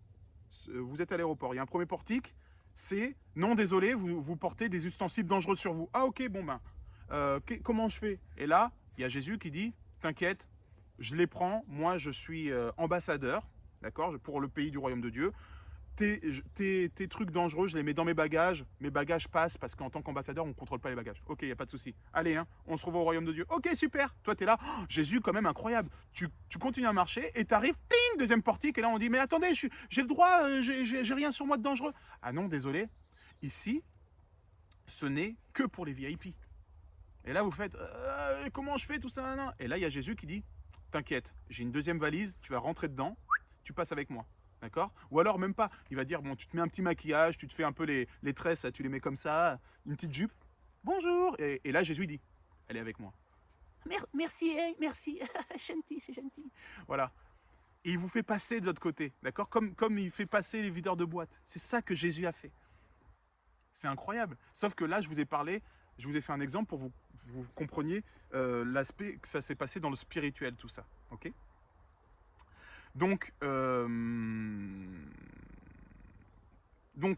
vous êtes à l'aéroport, il y a un premier portique, c'est non désolé, vous portez des ustensiles dangereux sur vous. Ah ok, bon ben, comment je fais? Et là, il y a Jésus qui dit, t'inquiète, je les prends, moi je suis ambassadeur, d'accord, pour le pays du royaume de Dieu. Tes trucs dangereux, je les mets dans mes bagages passent parce qu'en tant qu'ambassadeur, on ne contrôle pas les bagages. Ok, il n'y a pas de souci. Allez, hein, on se revoit au royaume de Dieu. Ok, super. Toi, tu es là. Oh, Jésus, quand même incroyable. Tu continues à marcher et tu arrives, ping, deuxième portique. Et là, on dit, mais attendez, j'ai le droit, j'ai rien sur moi de dangereux. Ah non, désolé. Ici, ce n'est que pour les VIP. Et là, vous faites, comment je fais tout ça? Non. Et là, il y a Jésus qui dit, t'inquiète, j'ai une deuxième valise, tu vas rentrer dedans, tu passes avec moi. D'accord? Ou alors même pas. Il va dire, bon, tu te mets un petit maquillage, tu te fais un peu les tresses, tu les mets comme ça, une petite jupe. Bonjour. Et là, Jésus dit, elle est avec moi. Merci, merci. Gentil, c'est gentil. Voilà. Et il vous fait passer de l'autre côté. D'accord? Comme il fait passer les videurs de boîte. C'est ça que Jésus a fait. C'est incroyable. Sauf que là, je vous ai parlé, je vous ai fait un exemple pour vous compreniez l'aspect que ça s'est passé dans le spirituel, tout ça. Ok? Donc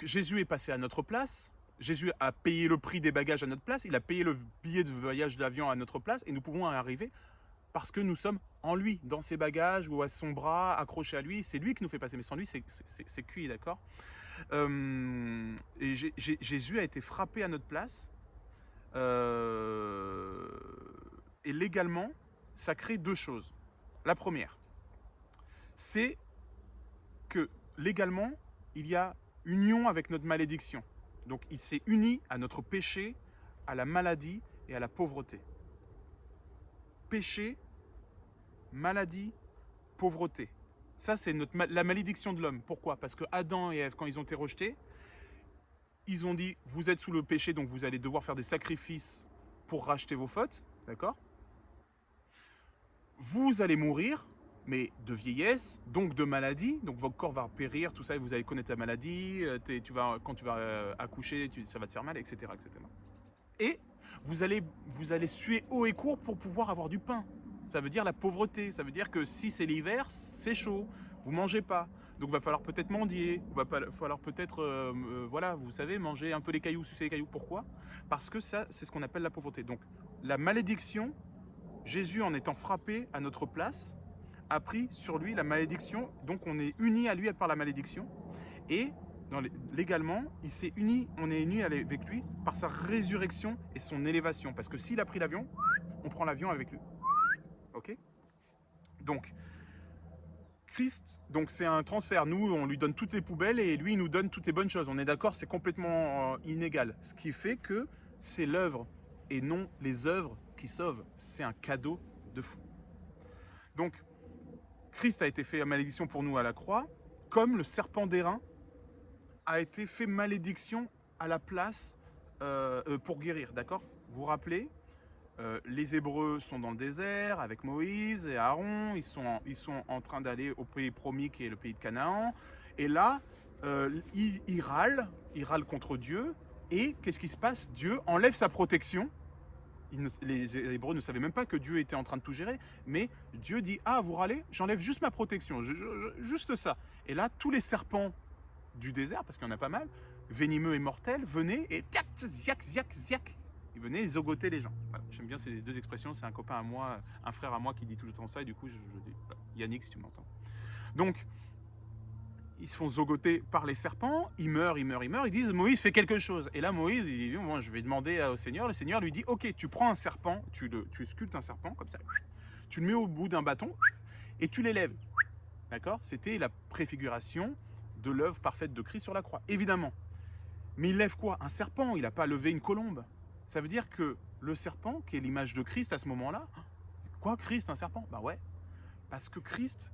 Jésus est passé à notre place, Jésus a payé le prix des bagages à notre place, il a payé le billet de voyage d'avion à notre place, et nous pouvons y arriver parce que nous sommes en lui, dans ses bagages ou à son bras, accrochés à lui. C'est lui qui nous fait passer, mais sans lui, c'est cuit, d'accord? Et Jésus a été frappé à notre place, et légalement, ça crée deux choses. La première, c'est que légalement, il y a union avec notre malédiction. Donc il s'est uni à notre péché à la maladie et à la pauvreté. Péché, maladie, pauvreté. Ça, c'est la malédiction de l'homme. Pourquoi? Parce que Adam et Ève, quand ils ont été rejetés, ils ont dit, vous êtes sous le péché, donc vous allez devoir faire des sacrifices pour racheter vos fautes, d'accord? Vous allez mourir, mais de vieillesse, donc de maladie, donc votre corps va périr, tout ça, et vous allez connaître la maladie, quand tu vas accoucher, ça va te faire mal, etc., etc. Et vous allez suer haut et court pour pouvoir avoir du pain. Ça veut dire la pauvreté, ça veut dire que si c'est l'hiver, c'est chaud, vous mangez pas. Donc il va falloir peut-être mendier, il va falloir peut-être, voilà, vous savez, manger un peu les cailloux, sucer les cailloux. Pourquoi? Parce que ça, c'est ce qu'on appelle la pauvreté. Donc la malédiction, Jésus, en étant frappé à notre place, a pris sur lui la malédiction. Donc on est unis à lui par la malédiction. Et légalement, on est unis avec lui par sa résurrection et son élévation. Parce que s'il a pris l'avion, on prend l'avion avec lui. Ok? Donc, Christ, donc c'est un transfert. Nous, on lui donne toutes les poubelles et lui, il nous donne toutes les bonnes choses. On est d'accord, c'est complètement inégal. Ce qui fait que c'est l'œuvre et non les œuvres qui sauvent. C'est un cadeau de fou. Donc, Christ a été fait malédiction pour nous à la croix, comme le serpent d'airain a été fait malédiction à la place pour guérir, d'accord? Vous vous rappelez, les Hébreux sont dans le désert avec Moïse et Aaron, ils sont en train d'aller au pays promis qui est le pays de Canaan, et là, ils râlent contre Dieu, et qu'est-ce qui se passe? Dieu enlève sa protection. Les Hébreux ne savaient même pas que Dieu était en train de tout gérer, mais Dieu dit, ah, vous râlez, j'enlève juste ma protection, juste ça. Et là, tous les serpents du désert, parce qu'il y en a pas mal, venimeux et mortels, venaient et tiac, ziac, ziac, ziac. Ils venaient zogoter les gens. Voilà. J'aime bien ces deux expressions, c'est un copain à moi, un frère à moi qui dit tout le temps ça, et du coup, je dis, voilà. Yannick, si tu m'entends. Donc, ils se font zogoter par les serpents, ils meurent, ils disent, Moïse, fais quelque chose. Et là, Moïse, il dit, bon, je vais demander au Seigneur. Le Seigneur lui dit, ok, tu prends un serpent, tu sculptes un serpent, comme ça, tu le mets au bout d'un bâton, et tu l'élèves. D'accord? C'était la préfiguration de l'œuvre parfaite de Christ sur la croix, évidemment. Mais il lève quoi? Un serpent, il n'a pas levé une colombe. Ça veut dire que le serpent, qui est l'image de Christ à ce moment-là, quoi, Christ, un serpent? Bah ouais, parce que Christ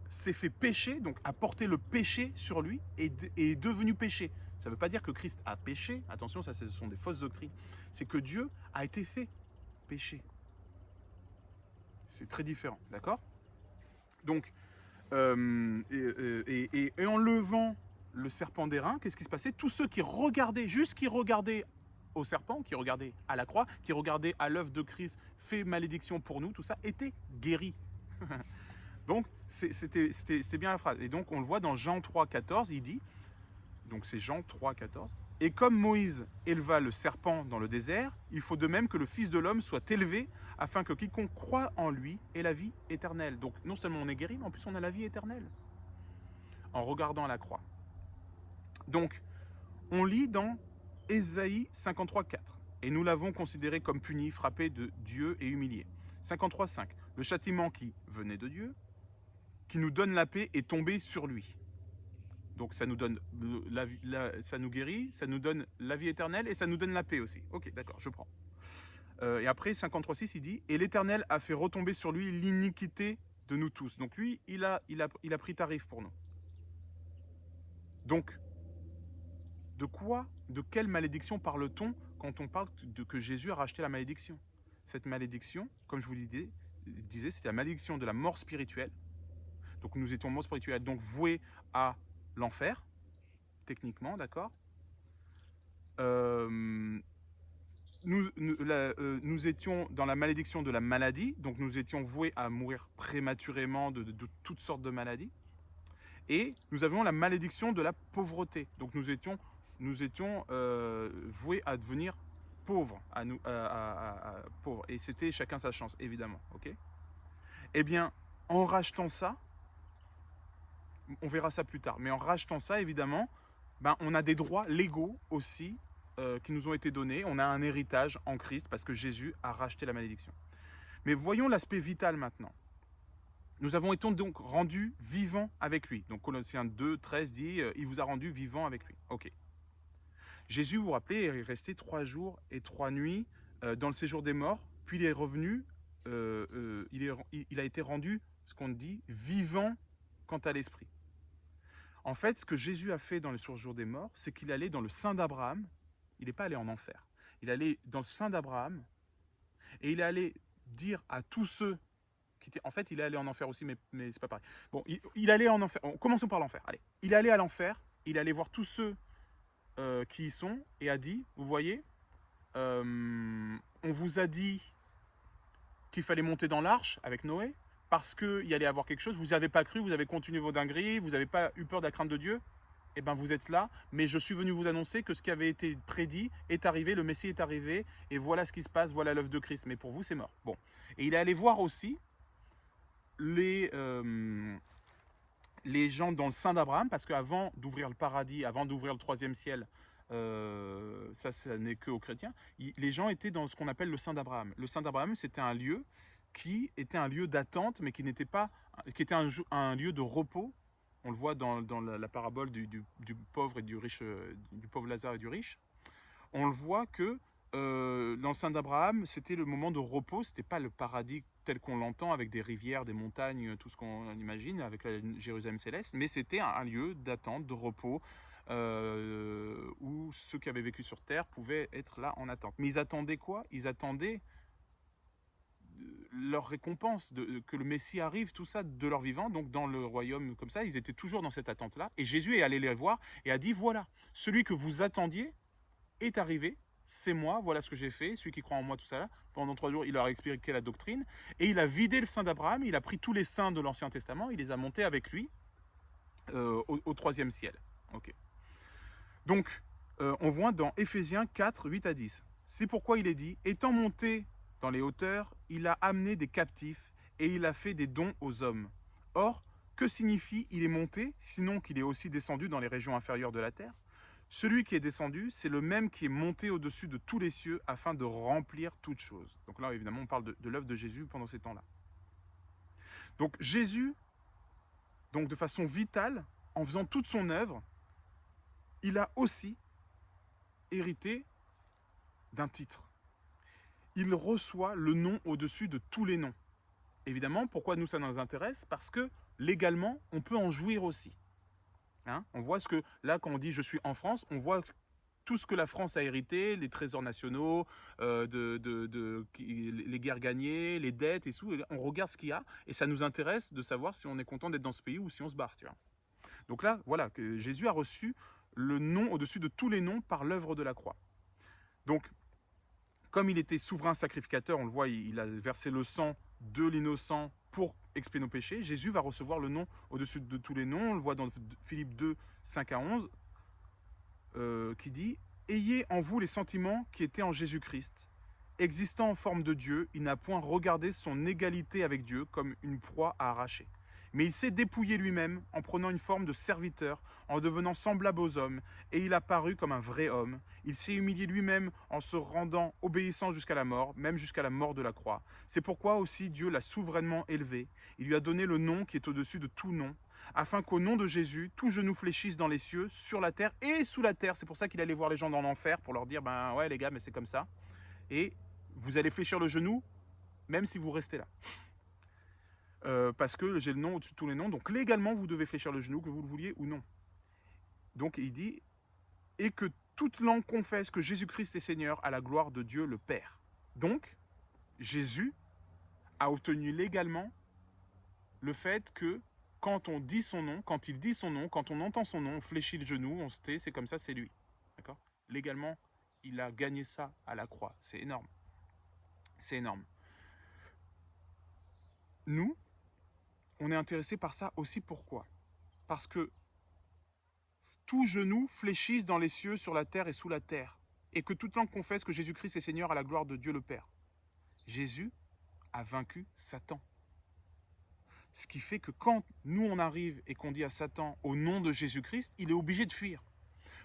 s'est fait pécher, donc a porté le péché sur lui et est devenu péché. Ça ne veut pas dire que Christ a péché, attention, ça ce sont des fausses doctrines. C'est que Dieu a été fait péché. C'est très différent, d'accord? Donc, et en levant le serpent d'airain, qu'est-ce qui se passait? Tous ceux qui regardaient, juste qui regardaient au serpent, qui regardaient à la croix, qui regardaient à l'œuvre de Christ, fait malédiction pour nous, tout ça, étaient guéris. Donc, c'était bien la phrase. Et donc, on le voit dans Jean 3, 14, il dit, donc c'est Jean 3, 14, et comme Moïse éleva le serpent dans le désert, il faut de même que le Fils de l'homme soit élevé, afin que quiconque croit en lui ait la vie éternelle. Donc, non seulement on est guéri, mais en plus on a la vie éternelle, en regardant à la croix. Donc, on lit dans Ésaïe 53, 4, et nous l'avons considéré comme puni, frappé de Dieu et humilié. 53, 5, le châtiment qui venait de Dieu, qui nous donne la paix, est tombé sur lui. Donc ça nous donne ça nous guérit, ça nous donne la vie éternelle et ça nous donne la paix aussi. Ok, d'accord, je prends. Et après 53,6, il dit, et l'Éternel a fait retomber sur lui l'iniquité de nous tous. Donc lui, il a pris tarif pour nous. Donc, de quelle malédiction parle-t-on quand on parle de que Jésus a racheté la malédiction? Cette malédiction, comme je vous disais, c'est la malédiction de la mort spirituelle. Donc nous étions morts spirituels, donc voués à l'enfer, techniquement, d'accord. Nous étions dans la malédiction de la maladie, donc nous étions voués à mourir prématurément de toutes sortes de maladies. Et nous avions la malédiction de la pauvreté, donc nous étions voués à devenir pauvres, pauvres. Et c'était chacun sa chance, évidemment, ok. Eh bien, en rachetant ça, on verra ça plus tard, mais en rachetant ça, évidemment, ben, on a des droits légaux aussi qui nous ont été donnés. On a un héritage en Christ parce que Jésus a racheté la malédiction. Mais voyons l'aspect vital maintenant. Nous avons été donc rendus vivants avec lui. Donc Colossiens 2, 13 dit il vous a rendus vivants avec lui. Ok. Jésus, vous vous rappelez, est resté 3 jours et 3 nuits dans le séjour des morts, puis il est revenu, il a été rendu, ce qu'on dit, vivant quant à l'esprit. En fait, ce que Jésus a fait dans le séjour des morts, c'est qu'il allait dans le sein d'Abraham, il n'est pas allé en enfer, il allait dans le sein d'Abraham, et il est allé dire à tous ceux qui étaient... En fait, il est allé en enfer aussi, mais c'est pas pareil. Bon, il allait en enfer, commençons par l'enfer, allez. Il est allé à l'enfer, il est allé voir tous ceux qui y sont, et a dit, vous voyez, on vous a dit qu'il fallait monter dans l'arche avec Noé, parce qu'il y allait avoir quelque chose, vous n'avez pas cru, vous avez continué vos dingueries, vous n'avez pas eu peur de la crainte de Dieu, eh bien vous êtes là, mais je suis venu vous annoncer que ce qui avait été prédit est arrivé, le Messie est arrivé, et voilà ce qui se passe, voilà l'œuvre de Christ, mais pour vous c'est mort. Bon, et il est allé voir aussi les gens dans le sein d'Abraham, parce qu'avant d'ouvrir le paradis, avant d'ouvrir le troisième ciel, ça n'est que aux chrétiens, les gens étaient dans ce qu'on appelle le sein d'Abraham. Le sein d'Abraham, c'était un lieu qui était un lieu d'attente, mais qui n'était pas, qui était un lieu de repos. On le voit dans la parabole du pauvre et du riche, du pauvre Lazare et du riche. On le voit que dans le sein d'Abraham, c'était le moment de repos, c'était pas le paradis tel qu'on l'entend, avec des rivières, des montagnes, tout ce qu'on imagine, avec la Jérusalem céleste, mais c'était un lieu d'attente, de repos, où ceux qui avaient vécu sur terre pouvaient être là en attente. Mais ils attendaient quoi? Ils attendaient leur récompense, que le Messie arrive, tout ça, de leur vivant, donc dans le royaume comme ça, ils étaient toujours dans cette attente-là, et Jésus est allé les voir et a dit, voilà, celui que vous attendiez est arrivé, c'est moi, voilà ce que j'ai fait, celui qui croit en moi, tout ça là. Pendant 3 jours, il leur a expliqué la doctrine, et il a vidé le sein d'Abraham, il a pris tous les saints de l'Ancien Testament, il les a montés avec lui au troisième ciel. Okay. Donc, on voit dans Éphésiens 4, 8 à 10. C'est pourquoi il est dit, étant monté dans les hauteurs, il a amené des captifs et il a fait des dons aux hommes. Or, que signifie il est monté, sinon qu'il est aussi descendu dans les régions inférieures de la terre? Celui qui est descendu, c'est le même qui est monté au-dessus de tous les cieux afin de remplir toutes choses. Donc là, évidemment, on parle de l'œuvre de Jésus pendant ces temps-là. Donc Jésus, donc de façon vitale, en faisant toute son œuvre, il a aussi hérité d'un titre. Il reçoit le nom au-dessus de tous les noms. Évidemment, pourquoi nous ça nous intéresse? Parce que légalement, on peut en jouir aussi. Hein, on voit ce que, là, quand on dit « je suis en France », on voit tout ce que la France a hérité, les trésors nationaux, les guerres gagnées, les dettes et tout. On regarde ce qu'il y a et ça nous intéresse de savoir si on est content d'être dans ce pays ou si on se barre. Tu vois. Donc là, voilà, que Jésus a reçu le nom au-dessus de tous les noms par l'œuvre de la croix. Donc, comme il était souverain sacrificateur, on le voit, il a versé le sang de l'innocent pour expier nos péchés. Jésus va recevoir le nom au-dessus de tous les noms. On le voit dans Philippe 2, 5 à 11, qui dit « Ayez en vous les sentiments qui étaient en Jésus-Christ. Existant en forme de Dieu, il n'a point regardé son égalité avec Dieu comme une proie à arracher. Mais il s'est dépouillé lui-même en prenant une forme de serviteur, en devenant semblable aux hommes, et il a paru comme un vrai homme. Il s'est humilié lui-même en se rendant obéissant jusqu'à la mort, même jusqu'à la mort de la croix. C'est pourquoi aussi Dieu l'a souverainement élevé. Il lui a donné le nom qui est au-dessus de tout nom, afin qu'au nom de Jésus, tout genou fléchisse dans les cieux, sur la terre et sous la terre. C'est pour ça qu'il allait voir les gens dans l'enfer, pour leur dire, ben ouais les gars, mais c'est comme ça. Et vous allez fléchir le genou, même si vous restez là. Parce que j'ai le nom au-dessus de tous les noms, donc légalement vous devez fléchir le genou, que vous le vouliez ou non. Donc il dit, et que toute langue confesse que Jésus-Christ est Seigneur à la gloire de Dieu le Père. Donc, Jésus a obtenu légalement le fait que quand on dit son nom, quand il dit son nom, quand on entend son nom, on fléchit le genou, on se tait, c'est comme ça, c'est lui. D'accord ? Légalement, il a gagné ça à la croix. C'est énorme. C'est énorme. Nous, on est intéressés par ça aussi. Pourquoi? Parce que tout genou fléchisse dans les cieux, sur la terre et sous la terre, et que toute langue confesse que Jésus-Christ est Seigneur à la gloire de Dieu le Père. Jésus a vaincu Satan. Ce qui fait que quand nous on arrive et qu'on dit à Satan au nom de Jésus-Christ, il est obligé de fuir.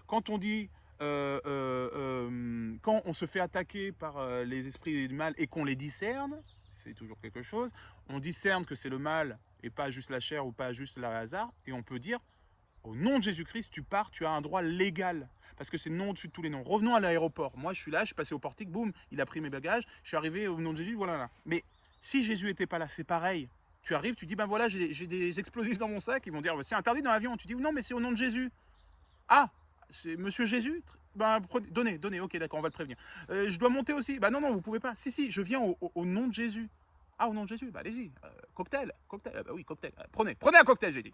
Quand on dit, quand on se fait attaquer par les esprits du mal et qu'on les discerne, c'est toujours quelque chose, on discerne que c'est le mal et pas juste la chair ou pas juste le hasard, et on peut dire, Au nom de Jésus-Christ, tu pars, tu as un droit légal. Parce que c'est le nom au-dessus de tous les noms. Revenons à l'aéroport. Moi, je suis là, je suis passé au portique, boum, il a pris mes bagages, je suis arrivé au nom de Jésus, voilà. Là. Mais si Jésus n'était pas là, c'est pareil. Tu arrives, tu dis, ben voilà, j'ai des explosifs dans mon sac. Ils vont dire, c'est interdit dans l'avion. Tu dis, non, mais c'est au nom de Jésus. Ah, c'est Monsieur Jésus. Ben, donnez, ok, d'accord, on va le prévenir. Je dois monter aussi. Ben non, vous pouvez pas. Si, je viens au nom de Jésus. Ah, au nom de Jésus, bah allez-y. Cocktail. Bah oui, cocktail. Prenez un cocktail, j'ai dit.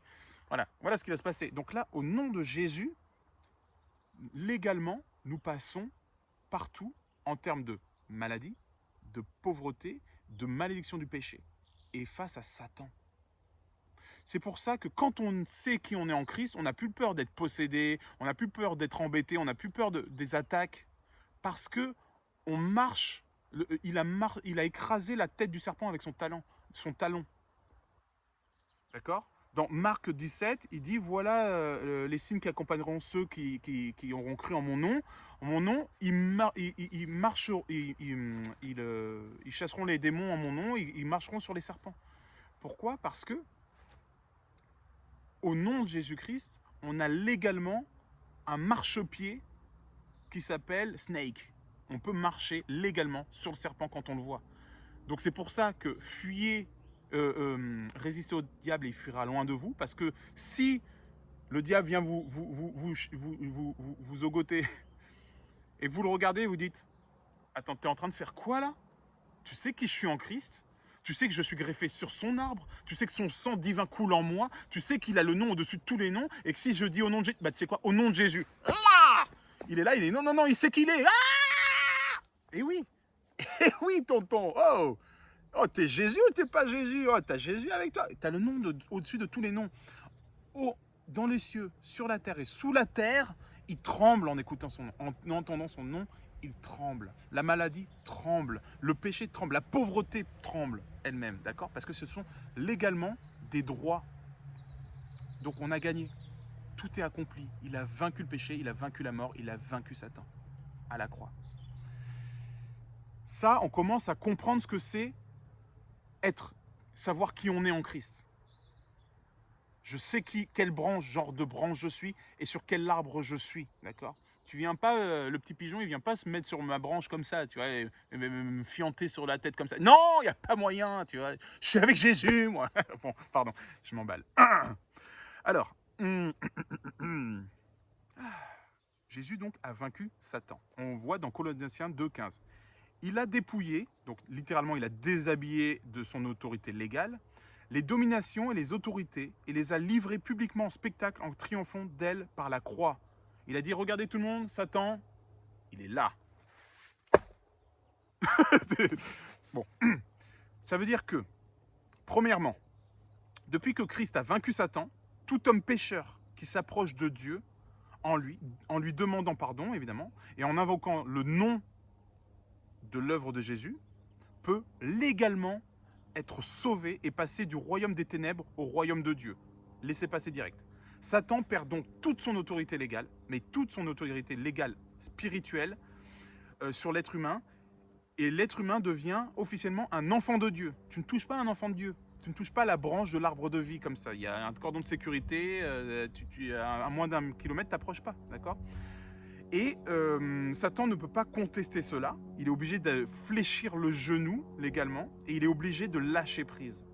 Voilà ce qui va se passer. Donc là, au nom de Jésus, légalement, nous passons partout en termes de maladie, de pauvreté, de malédiction du péché. Et face à Satan. C'est pour ça que quand on sait qui on est en Christ, on n'a plus peur d'être possédé, on n'a plus peur d'être embêté, on n'a plus peur des attaques. Parce que on marche, il a écrasé la tête du serpent avec son talon. D'accord? Dans Marc 17, il dit, voilà les signes qui accompagneront ceux qui auront cru en mon nom. En mon nom, ils chasseront les démons en mon nom, ils marcheront sur les serpents. Pourquoi? Parce que, au nom de Jésus-Christ, on a légalement un marchepied qui s'appelle Snake. On peut marcher légalement sur le serpent quand on le voit. Donc c'est pour ça que fuyez, résistez au diable et il fuira loin de vous. Parce que si le diable vient vous ogoter et que vous le regardez et vous dites « Attends, t'es en train de faire quoi là? Tu sais qui je suis en Christ? Tu sais que je suis greffé sur son arbre? Tu sais que son sang divin coule en moi? Tu sais qu'il a le nom au-dessus de tous les noms? Et que si je dis au nom de Jésus, bah tu sais quoi? Au nom de Jésus. Il est là, il est non, il sait qu'il est. Et oui, et oui, tonton. Oh, t'es Jésus ou t'es pas Jésus? Oh, t'as Jésus avec toi. T'as le nom au-dessus de tous les noms. Oh, dans les cieux, sur la terre et sous la terre, il tremble en écoutant son nom. En entendant son nom, il tremble. La maladie tremble. Le péché tremble. La pauvreté tremble elle-même. D'accord? Parce que ce sont légalement des droits. Donc on a gagné. Tout est accompli. Il a vaincu le péché, il a vaincu la mort, il a vaincu Satan à la croix. Ça, on commence à comprendre ce que c'est savoir qui on est en Christ. Je sais quelle genre de branche je suis et sur quel arbre je suis, d'accord? Tu viens pas, le petit pigeon, il vient pas se mettre sur ma branche comme ça, tu vois, et me fianter sur la tête comme ça. Non, il n'y a pas moyen, tu vois. Je suis avec Jésus, moi. Bon, pardon, je m'emballe. Alors, Jésus donc a vaincu Satan. On voit dans Colossiens 2,15. Il a dépouillé, donc littéralement il a déshabillé de son autorité légale, les dominations et les autorités et les a livrées publiquement en spectacle en triomphant d'elles par la croix. Il a dit, regardez tout le monde, Satan, il est là. Bon, ça veut dire que, premièrement, depuis que Christ a vaincu Satan, tout homme pécheur qui s'approche de Dieu, en lui demandant pardon, évidemment, et en invoquant le nom de l'œuvre de Jésus, peut légalement être sauvé et passer du royaume des ténèbres au royaume de Dieu. Laissez passer direct. Satan perd donc toute son autorité légale, mais toute son autorité légale spirituelle sur l'être humain, et l'être humain devient officiellement un enfant de Dieu. Tu ne touches pas un enfant de Dieu. Tu ne touches pas la branche de l'arbre de vie comme ça. Il y a un cordon de sécurité, à moins d'1 kilomètre, t'approches pas, d'accord? Et Satan ne peut pas contester cela. Il est obligé de fléchir le genou légalement et il est obligé de lâcher prise.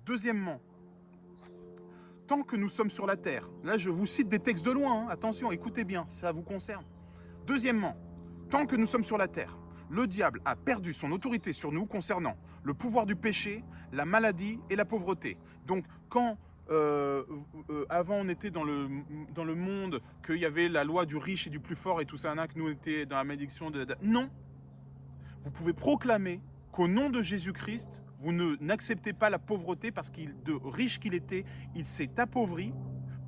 Deuxièmement, tant que nous sommes sur la terre, là je vous cite des textes de loin, hein, attention, écoutez bien, ça vous concerne. Deuxièmement, tant que nous sommes sur la terre, le diable a perdu son autorité sur nous concernant le pouvoir du péché, la maladie et la pauvreté. Donc quand avant on était dans le monde, qu'il y avait la loi du riche et du plus fort et tout ça, que nous étions dans la malédiction de... Non, vous pouvez proclamer qu'au nom de Jésus-Christ, vous n'acceptez pas la pauvreté parce qu'il, de riche qu'il était, il s'est appauvri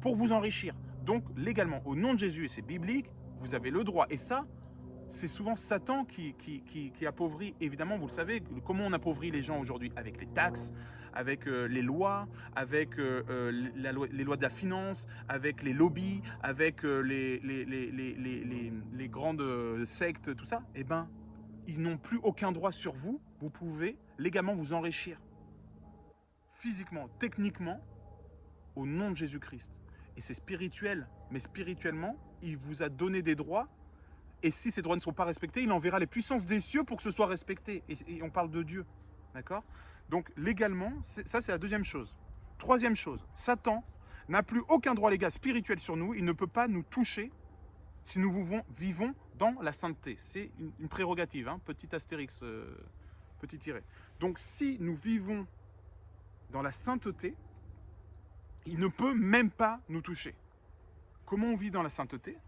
pour vous enrichir. Donc légalement, au nom de Jésus, et c'est biblique, vous avez le droit. Et ça, c'est souvent Satan qui appauvrit. Évidemment, vous le savez, comment on appauvrit les gens aujourd'hui? Avec les taxes, avec les lois, avec les lois de la finance, avec les lobbies, avec les grandes sectes, tout ça. Eh bien, ils n'ont plus aucun droit sur vous. Vous pouvez légalement vous enrichir. Physiquement, techniquement, au nom de Jésus-Christ. et c'est spirituel. Mais spirituellement, il vous a donné des droits, et si ces droits ne sont pas respectés, il enverra les puissances des cieux pour que ce soit respecté. Et on parle de Dieu, d'accord? Donc légalement, ça c'est la deuxième chose. Troisième chose, Satan n'a plus aucun droit légal spirituel sur nous, il ne peut pas nous toucher si nous vivons dans la sainteté. C'est une prérogative, hein, petit astérix, petit tiret. Donc si nous vivons dans la sainteté, il ne peut même pas nous toucher. Comment on vit dans la sainteté?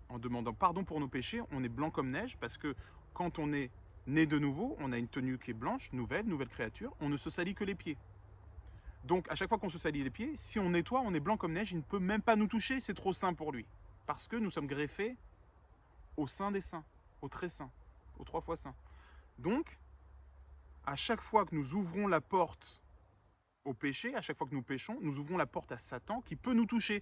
En demandant pardon pour nos péchés, on est blanc comme neige, parce que quand on est né de nouveau, on a une tenue qui est blanche, nouvelle créature, on ne se salit que les pieds. Donc à chaque fois qu'on se salit les pieds, si on nettoie, on est blanc comme neige, il ne peut même pas nous toucher, c'est trop saint pour lui. Parce que nous sommes greffés au Saint des Saints, au Très Saint, au 3 fois Saint. Donc, à chaque fois que nous ouvrons la porte au péché, à chaque fois que nous péchons, nous ouvrons la porte à Satan qui peut nous toucher.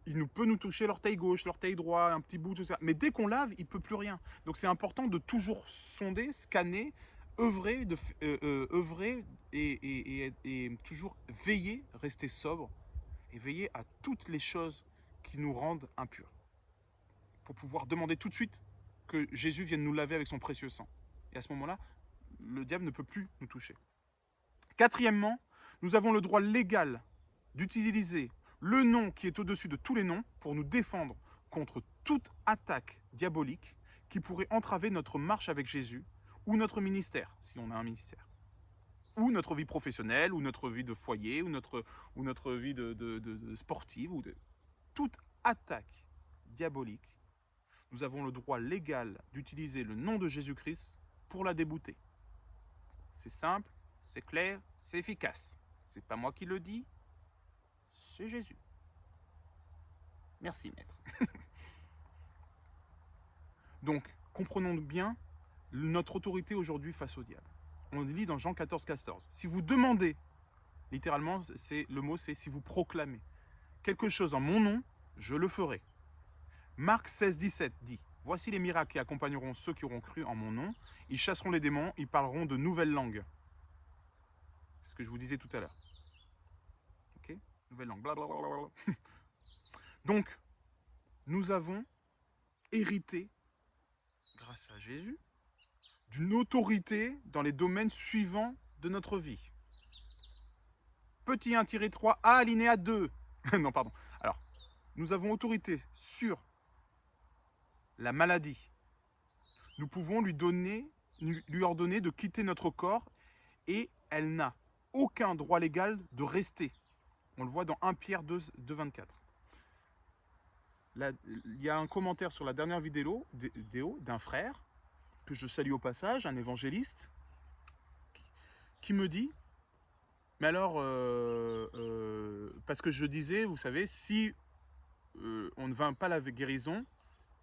Il peut nous toucher l'orteil gauche, l'orteil droit, un petit bout, tout ça. Mais dès qu'on lave, il ne peut plus rien. Donc c'est important de toujours sonder, scanner, œuvrer, œuvrer et toujours veiller, rester sobre et veiller à toutes les choses qui nous rendent impurs. Pour pouvoir demander tout de suite que Jésus vienne nous laver avec son précieux sang. Et à ce moment-là, le diable ne peut plus nous toucher. Quatrièmement, nous avons le droit légal d'utiliser le nom qui est au-dessus de tous les noms pour nous défendre contre toute attaque diabolique qui pourrait entraver notre marche avec Jésus ou notre ministère, si on a un ministère, ou notre vie professionnelle, ou notre vie de foyer, ou notre vie de sportive, ou de toute attaque diabolique. Nous avons le droit légal d'utiliser le nom de Jésus-Christ pour la débouter. C'est simple, c'est clair, c'est efficace. C'est pas moi qui le dis, c'est Jésus. Merci, maître. Donc, comprenons bien notre autorité aujourd'hui face au diable. On lit dans Jean 14, 14. Si vous demandez, littéralement, le mot c'est si vous proclamez quelque chose en mon nom, je le ferai. Marc 16, 17 dit, voici les miracles qui accompagneront ceux qui auront cru en mon nom. Ils chasseront les démons, ils parleront de nouvelles langues. C'est ce que je vous disais tout à l'heure. Ok? Nouvelle langue. Blablabla. Donc, nous avons hérité, grâce à Jésus, d'une autorité dans les domaines suivants de notre vie. Petit 1-3, A, alinéa 2. Non, pardon. Alors, nous avons autorité sur la maladie. Nous pouvons lui ordonner de quitter notre corps et elle n'a aucun droit légal de rester. On le voit dans 1 Pierre 2, 24. Là, il y a un commentaire sur la dernière vidéo d'un frère, que je salue au passage, un évangéliste, qui me dit, mais alors, parce que je disais, vous savez, si on ne vainc pas la guérison,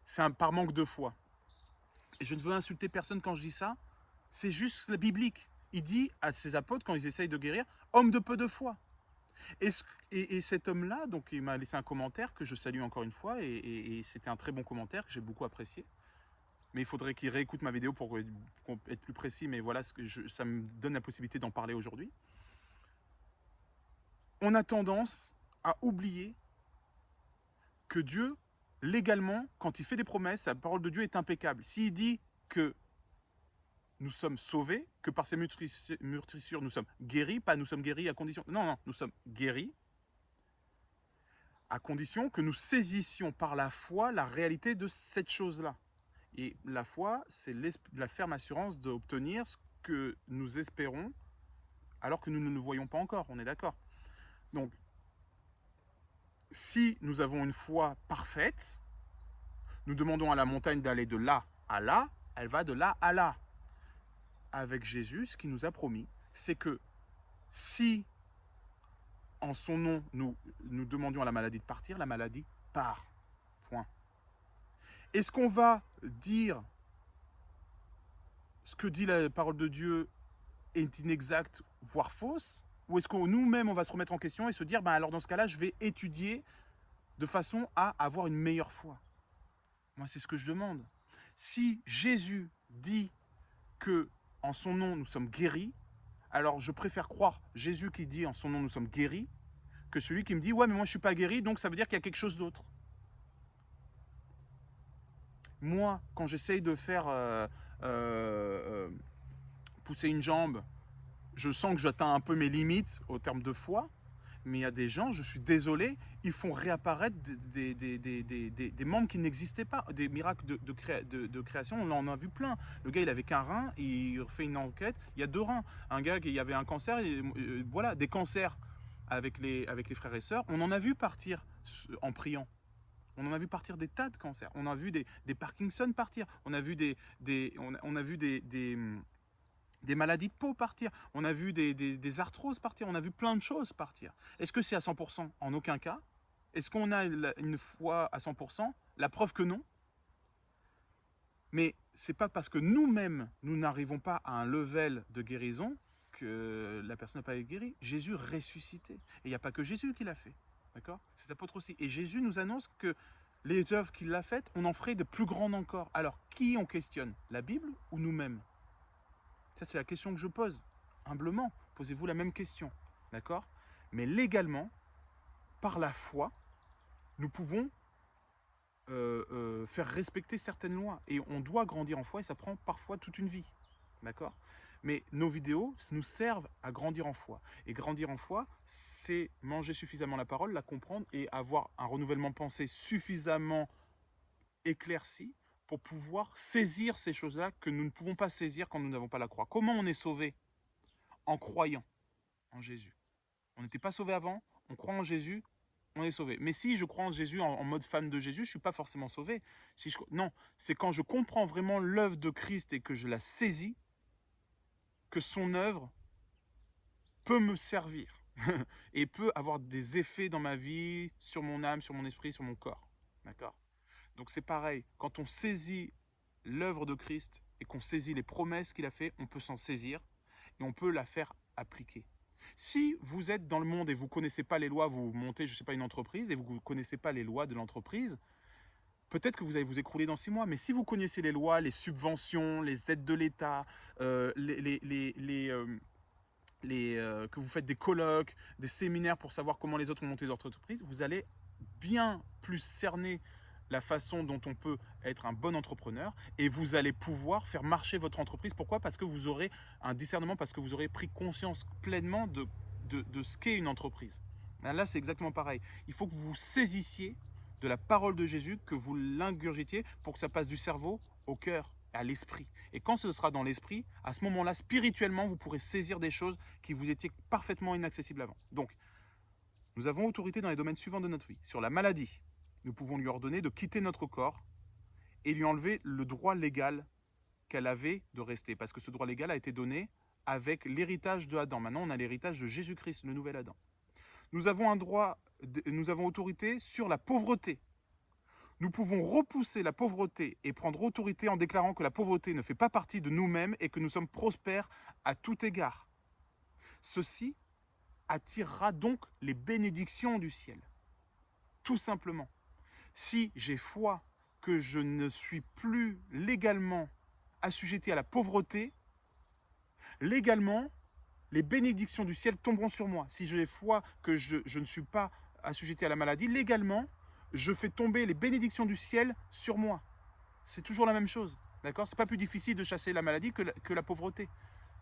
c'est par manque de foi. Et je ne veux insulter personne quand je dis ça, c'est juste la biblique. Il dit à ses apôtres, quand ils essayent de guérir, homme de peu de foi. Et cet homme-là, donc il m'a laissé un commentaire que je salue encore une fois, et c'était un très bon commentaire que j'ai beaucoup apprécié. Mais il faudrait qu'il réécoute ma vidéo pour être plus précis, mais voilà, ça me donne la possibilité d'en parler aujourd'hui. On a tendance à oublier que Dieu, légalement, quand il fait des promesses, la parole de Dieu est impeccable. S'il dit que nous sommes sauvés, que par ces meurtrissures nous sommes guéris, pas nous sommes guéris à condition... Non, nous sommes guéris à condition que nous saisissions par la foi la réalité de cette chose-là. Et la foi, c'est la ferme assurance d'obtenir ce que nous espérons alors que nous ne le voyons pas encore, on est d'accord. Donc, si nous avons une foi parfaite, nous demandons à la montagne d'aller de là à là, elle va de là à là. Avec Jésus, ce qu'il nous a promis, c'est que si en son nom nous demandions à la maladie de partir, la maladie part. Point. Est-ce qu'on va dire ce que dit la parole de Dieu est inexacte, voire fausse? Ou est-ce que nous-mêmes, on va se remettre en question et se dire, ben alors dans ce cas-là, je vais étudier de façon à avoir une meilleure foi? Moi, c'est ce que je demande. Si Jésus dit que en son nom, nous sommes guéris, alors je préfère croire Jésus qui dit en son nom, nous sommes guéris, que celui qui me dit « Ouais, mais moi je ne suis pas guéri, donc ça veut dire qu'il y a quelque chose d'autre. » Moi, quand j'essaye de faire pousser une jambe, je sens que j'atteins un peu mes limites au terme de foi, mais il y a des gens, je suis désolé, ils font réapparaître des membres qui n'existaient pas, des miracles de création, on en a vu plein. Le gars, il avait qu'un rein, il fait une enquête, il y a 2 reins. Un gars qui avait un cancer, voilà, des cancers avec les frères et sœurs, on en a vu partir en priant. On en a vu partir des tas de cancers. On a vu des Parkinson partir. On a vu on a vu des maladies de peau partir. On a vu des arthroses partir. On a vu plein de choses partir. Est-ce que c'est à 100%? En aucun cas. Est-ce qu'on a une foi à 100%? La preuve que non. Mais c'est pas parce que nous-mêmes, nous n'arrivons pas à un level de guérison que la personne n'a pas été guérie. Jésus ressuscité. Et il n'y a pas que Jésus qui l'a fait. D'accord? Ses apôtres aussi. Et Jésus nous annonce que les œuvres qu'il a faites, on en ferait de plus grandes encore. Alors, qui on questionne? La Bible ou nous-mêmes? Ça, c'est la question que je pose. Humblement, posez-vous la même question. D'accord? Mais légalement, par la foi, nous pouvons faire respecter certaines lois. Et on doit grandir en foi et ça prend parfois toute une vie. D'accord? Mais nos vidéos nous servent à grandir en foi. Et grandir en foi, c'est manger suffisamment la parole, la comprendre et avoir un renouvellement de pensée suffisamment éclairci pour pouvoir saisir ces choses-là que nous ne pouvons pas saisir quand nous n'avons pas la croix. Comment on est sauvé? En croyant en Jésus. On n'était pas sauvé avant, on croit en Jésus, on est sauvé. Mais si je crois en Jésus en mode fan de Jésus, je ne suis pas forcément sauvé. Non, c'est quand je comprends vraiment l'œuvre de Christ et que je la saisis, que son œuvre peut me servir et peut avoir des effets dans ma vie, sur mon âme, sur mon esprit, sur mon corps. D'accord? Donc c'est pareil, quand on saisit l'œuvre de Christ et qu'on saisit les promesses qu'il a fait, on peut s'en saisir et on peut la faire appliquer. Si vous êtes dans le monde et vous ne connaissez pas les lois, vous montez, je ne sais pas, une entreprise et vous ne connaissez pas les lois de l'entreprise, peut-être que vous allez vous écrouler dans 6 mois. Mais si vous connaissez les lois, les subventions, les aides de l'État, que vous faites des colloques, des séminaires pour savoir comment les autres ont monté leur entreprise, vous allez bien plus cerner la façon dont on peut être un bon entrepreneur et vous allez pouvoir faire marcher votre entreprise. Pourquoi? Parce que vous aurez un discernement, parce que vous aurez pris conscience pleinement de ce qu'est une entreprise. Là, c'est exactement pareil. Il faut que vous saisissiez de la parole de Jésus, que vous l'ingurgitiez pour que ça passe du cerveau au cœur, à l'esprit. Et quand ce sera dans l'esprit, à ce moment-là, spirituellement, vous pourrez saisir des choses qui vous étaient parfaitement inaccessibles avant. Donc, nous avons autorité dans les domaines suivants de notre vie. Sur la maladie, nous pouvons lui ordonner de quitter notre corps et lui enlever le droit légal qu'elle avait de rester. Parce que ce droit légal a été donné avec l'héritage de Adam. Maintenant, on a l'héritage de Jésus-Christ, le nouvel Adam. Nous avons autorité sur la pauvreté. Nous pouvons repousser la pauvreté et prendre autorité en déclarant que la pauvreté ne fait pas partie de nous-mêmes et que nous sommes prospères à tout égard. Ceci attirera donc les bénédictions du ciel. Tout simplement. Si j'ai foi que je ne suis plus légalement assujetti à la pauvreté, légalement, les bénédictions du ciel tomberont sur moi. Si j'ai foi que je ne suis pas assujetti à la maladie, légalement, je fais tomber les bénédictions du ciel sur moi. C'est toujours la même chose. D'accord? C'est pas plus difficile de chasser la maladie que la pauvreté.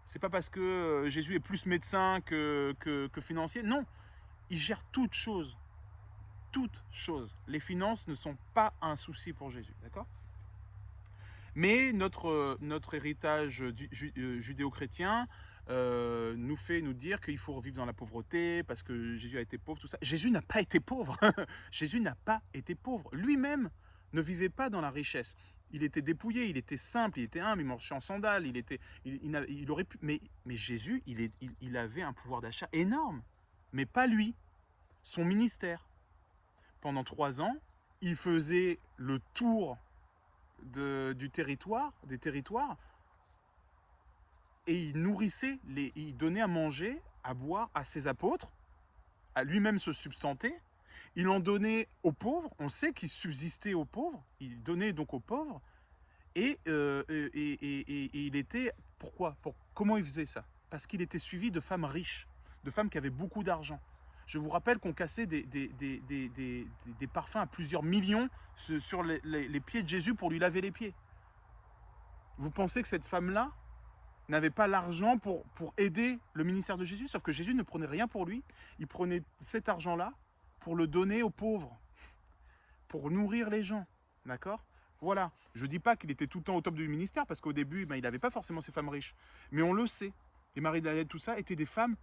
C'est pas parce que Jésus est plus médecin que financier. Non, il gère toutes choses. Toutes choses. Les finances ne sont pas un souci pour Jésus. D'accord? Mais notre héritage judéo-chrétien nous fait nous dire qu'il faut vivre dans la pauvreté parce que Jésus a été pauvre, tout ça. Jésus n'a pas été pauvre. Jésus n'a pas été pauvre. Lui-même ne vivait pas dans la richesse. Il était dépouillé, il était simple, il était humble, il marchait en sandales, il aurait pu. Mais Jésus, il avait un pouvoir d'achat énorme. Mais pas lui, son ministère. Pendant 3 ans, il faisait le tour des territoires, et il nourrissait, il donnait à manger, à boire à ses apôtres, à lui-même se substanter. Il en donnait aux pauvres, on sait qu'il subsistait aux pauvres, il donnait donc aux pauvres, et il était, pourquoi? Comment il faisait ça? Parce qu'il était suivi de femmes riches, de femmes qui avaient beaucoup d'argent. Je vous rappelle qu'on cassait des parfums à plusieurs millions sur les pieds de Jésus pour lui laver les pieds. Vous pensez que cette femme-là n'avait pas l'argent pour aider le ministère de Jésus? Sauf que Jésus ne prenait rien pour lui. Il prenait cet argent-là pour le donner aux pauvres, pour nourrir les gens. D'accord? Voilà. Je ne dis pas qu'il était tout le temps au top du ministère, parce qu'au début, il n'avait pas forcément ces femmes riches. Mais on le sait. Et Marie-Madeleine, tout ça, étaient des femmes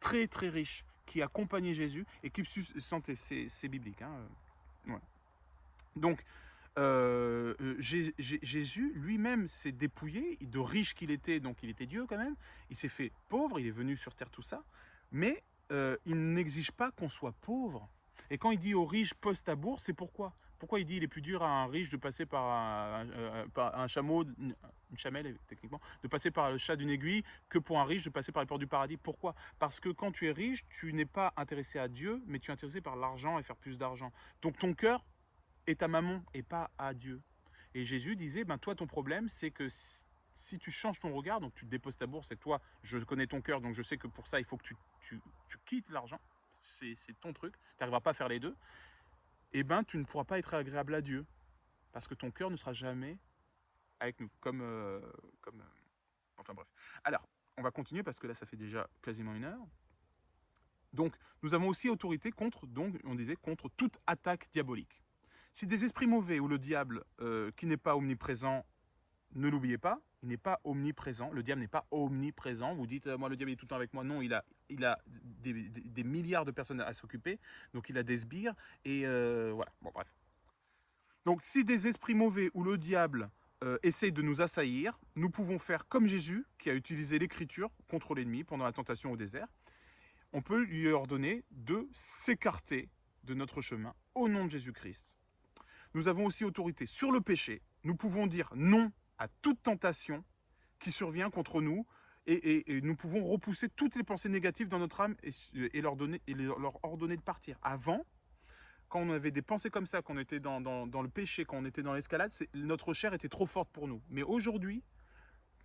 très très riches, qui accompagnaient Jésus et qui sentaient, c'est biblique. Hein. Voilà. Donc, Jésus lui-même s'est dépouillé, de riche qu'il était, donc il était Dieu quand même, il s'est fait pauvre, il est venu sur terre, tout ça, mais il n'exige pas qu'on soit pauvre. Et quand il dit aux riches poste à bourse, c'est pourquoi? Pourquoi il dit il est plus dur à un riche de passer par un chameau, une chamelle techniquement, de passer par le chat d'une aiguille, que pour un riche de passer par les portes du paradis? Pourquoi? Parce que quand tu es riche, tu n'es pas intéressé à Dieu, mais tu es intéressé par l'argent et faire plus d'argent. Donc ton cœur est à mammon et pas à Dieu. Et Jésus disait, toi ton problème c'est que si tu changes ton regard, donc tu te déposes ta bourse et toi je connais ton cœur, donc je sais que pour ça il faut que tu quittes l'argent, c'est ton truc, tu n'arriveras pas à faire les deux, et tu ne pourras pas être agréable à Dieu, parce que ton cœur ne sera jamais avec nous, enfin bref. Alors, on va continuer parce que là ça fait déjà quasiment 1 heure. Donc, nous avons aussi autorité contre, donc on disait, contre toute attaque diabolique. Si des esprits mauvais ou le diable qui n'est pas omniprésent, ne l'oubliez pas, il n'est pas omniprésent, le diable n'est pas omniprésent. Vous dites, moi le diable est tout le temps avec moi. Non, il a des milliards de personnes à s'occuper, donc il a des sbires, et voilà, bon bref. Donc si des esprits mauvais ou le diable essayent de nous assaillir, nous pouvons faire comme Jésus, qui a utilisé l'écriture contre l'ennemi pendant la tentation au désert. On peut lui ordonner de s'écarter de notre chemin au nom de Jésus-Christ. Nous avons aussi autorité sur le péché. Nous pouvons dire non à toute tentation qui survient contre nous, et nous pouvons repousser toutes les pensées négatives dans notre âme et leur ordonner de partir. Avant, quand on avait des pensées comme ça, qu'on était dans le péché, quand on était dans l'escalade, notre chair était trop forte pour nous. Mais aujourd'hui,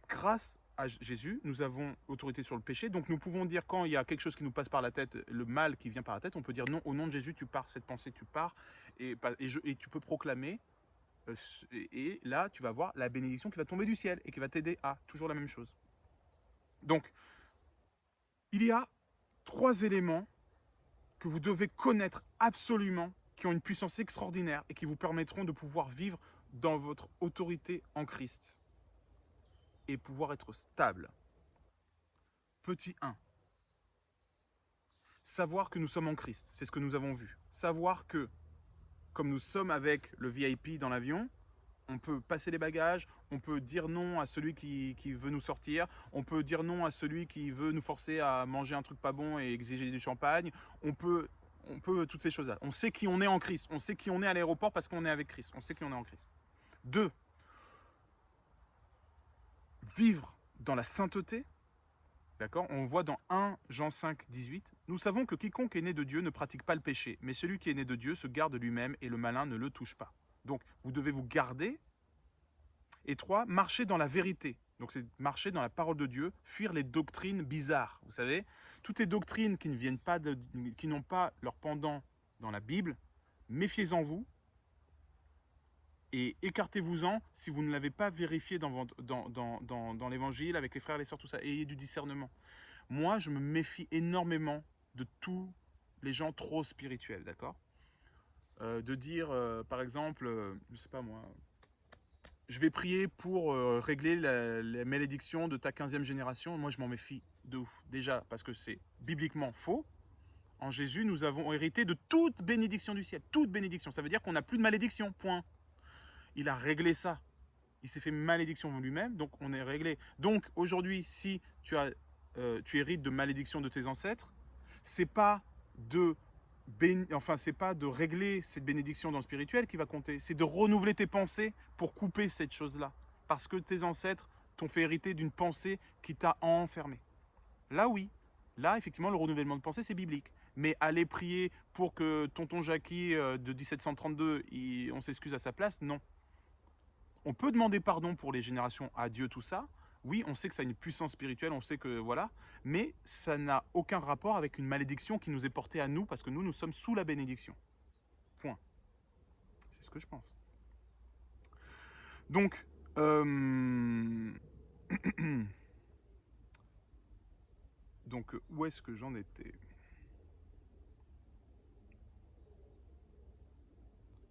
grâce à Jésus, nous avons autorité sur le péché, donc nous pouvons dire quand il y a quelque chose qui nous passe par la tête, le mal qui vient par la tête, on peut dire non, au nom de Jésus, tu pars, cette pensée, tu pars, et tu peux proclamer, et là, tu vas voir la bénédiction qui va tomber du ciel et qui va t'aider à toujours la même chose. Donc, il y a 3 éléments que vous devez connaître absolument, qui ont une puissance extraordinaire et qui vous permettront de pouvoir vivre dans votre autorité en Christ et pouvoir être stable. Petit 1. Savoir que nous sommes en Christ, c'est ce que nous avons vu. Savoir que, comme nous sommes avec le VIP dans l'avion, on peut passer les bagages, on peut dire non à celui qui veut nous sortir, on peut dire non à celui qui veut nous forcer à manger un truc pas bon et exiger du champagne, on peut toutes ces choses-là. On sait qui on est en Christ, on sait qui on est à l'aéroport parce qu'on est avec Christ, on sait qui on est en Christ. 2. Vivre dans la sainteté. D'accord? On voit dans 1 Jean 5, 18, « Nous savons que quiconque est né de Dieu ne pratique pas le péché, mais celui qui est né de Dieu se garde lui-même et le malin ne le touche pas. » Donc, vous devez vous garder. Et 3, marcher dans la vérité. Donc, c'est marcher dans la parole de Dieu, fuir les doctrines bizarres. Vous savez, toutes les doctrines qui ne viennent pas qui n'ont pas leur pendant dans la Bible, méfiez-en vous et écartez-vous-en si vous ne l'avez pas vérifié dans l'évangile, avec les frères et les sœurs, tout ça. Ayez du discernement. Moi, je me méfie énormément de tous les gens trop spirituels, d'accord? De dire, par exemple, je sais pas moi, je vais prier pour régler la malédiction de ta 15e génération. Moi, je m'en méfie de ouf. Déjà, parce que c'est bibliquement faux. En Jésus, nous avons hérité de toute bénédiction du ciel. Toute bénédiction. Ça veut dire qu'on n'a plus de malédiction, point. Il a réglé ça. Il s'est fait malédiction lui-même, donc on est réglé. Donc, aujourd'hui, si tu hérites de malédiction de tes ancêtres, c'est pas c'est pas de régler cette bénédiction dans le spirituel qui va compter, c'est de renouveler tes pensées pour couper cette chose-là. Parce que tes ancêtres t'ont fait hériter d'une pensée qui t'a enfermé. Là, oui. Là, effectivement, le renouvellement de pensée, c'est biblique. Mais aller prier pour que tonton Jackie de 1732, on s'excuse à sa place, non. On peut demander pardon pour les générations à Dieu, tout ça. Oui, on sait que ça a une puissance spirituelle, on sait que voilà, mais ça n'a aucun rapport avec une malédiction qui nous est portée à nous, parce que nous sommes sous la bénédiction. Point. C'est ce que je pense. Donc, donc où est-ce que j'en étais?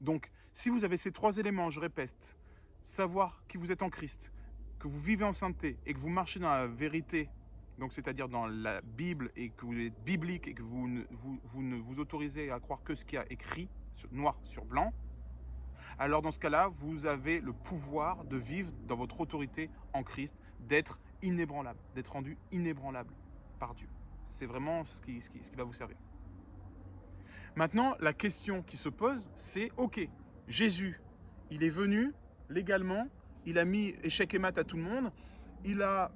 Donc, si vous avez ces trois éléments, je répète, savoir qui vous êtes en Christ, que vous vivez en sainteté et que vous marchez dans la vérité, donc c'est-à-dire dans la Bible et que vous êtes biblique et que vous ne vous autorisez à croire que ce qu'il y a écrit, noir sur blanc, alors dans ce cas-là, vous avez le pouvoir de vivre dans votre autorité en Christ, d'être inébranlable, d'être rendu inébranlable par Dieu. C'est vraiment ce qui va vous servir. Maintenant, la question qui se pose, c'est ok, Jésus, il est venu légalement, il a mis échec et mat à tout le monde, il a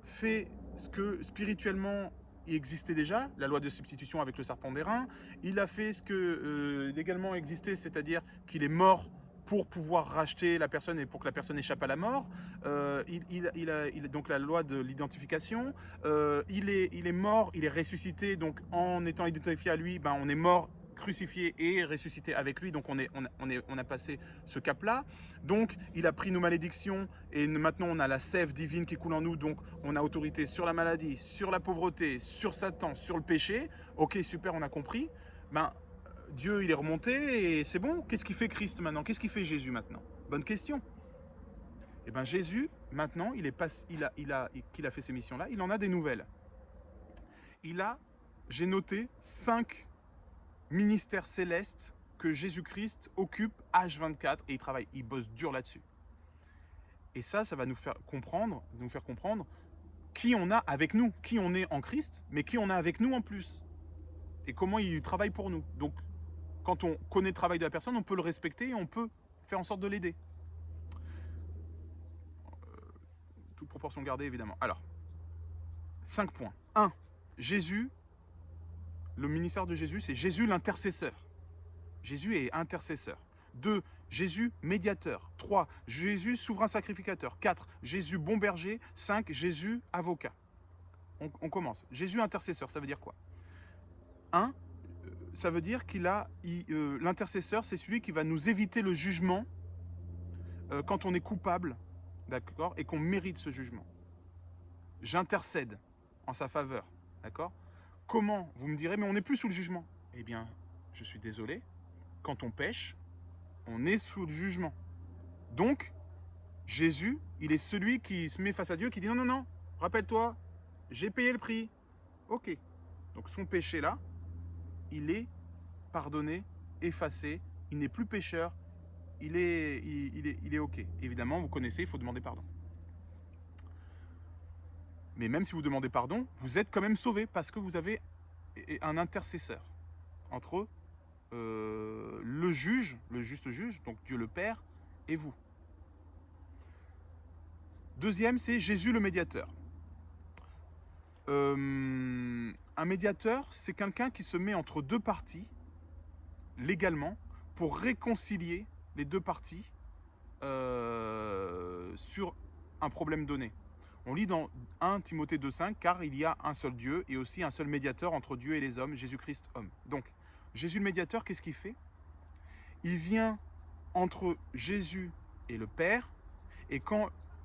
fait ce que spirituellement il existait déjà, la loi de substitution avec le serpent d'airain, il a fait ce que légalement existait, c'est-à-dire qu'il est mort pour pouvoir racheter la personne et pour que la personne échappe à la mort. Il a donc la loi de l'identification. Il est mort, il est ressuscité, donc en étant identifié à lui, ben, on est mort, crucifié et ressuscité avec lui, donc on a passé ce cap-là. Donc il a pris nos malédictions et maintenant on a la sève divine qui coule en nous, donc on a autorité sur la maladie, sur la pauvreté, sur Satan, sur le péché. Ok, super, on a compris. Ben, Dieu, il est remonté et c'est bon. Qu'est-ce qu'il fait Christ maintenant? Qu'est-ce qu'il fait Jésus maintenant? Bonne question. Eh bien Jésus, maintenant, qu'il a fait ces missions-là, il en a des nouvelles. J'ai noté 5 ministère céleste que Jésus-Christ occupe H24 et il travaille, il bosse dur là-dessus. Et ça va nous faire comprendre qui on a avec nous, qui on est en Christ, mais qui on a avec nous en plus. Et comment il travaille pour nous. Donc, quand on connaît le travail de la personne, on peut le respecter et on peut faire en sorte de l'aider. Toute proportion gardée, évidemment. Alors, 5 points. 1. Jésus, le ministère de Jésus, c'est Jésus l'intercesseur. Jésus est intercesseur. 2. Jésus médiateur. 3. Jésus souverain sacrificateur. 4. Jésus bon berger. 5. Jésus avocat. On commence. Jésus intercesseur, ça veut dire quoi? 1. Ça veut dire l'intercesseur, c'est celui qui va nous éviter le jugement quand on est coupable, d'accord, et qu'on mérite ce jugement. J'intercède en sa faveur, d'accord? Comment? Vous me direz, mais on n'est plus sous le jugement. Eh bien, je suis désolé, quand on pêche, on est sous le jugement. Donc, Jésus, il est celui qui se met face à Dieu, qui dit non, non, non, rappelle-toi, j'ai payé le prix. Ok. Donc son péché là, il est pardonné, effacé, il n'est plus pécheur, il est ok. Évidemment, vous connaissez, il faut demander pardon. Mais même si vous demandez pardon, vous êtes quand même sauvé parce que vous avez un intercesseur entre le juge, le juste juge, donc Dieu le Père, et vous. Deuxième, c'est Jésus le médiateur. Un médiateur, c'est quelqu'un qui se met entre deux parties, légalement, pour réconcilier les deux parties sur un problème donné. On lit dans 1 Timothée 2,5, car il y a un seul Dieu et aussi un seul médiateur entre Dieu et les hommes, Jésus-Christ homme. Donc, Jésus le médiateur, qu'est-ce qu'il fait? Il vient entre Jésus et le Père, et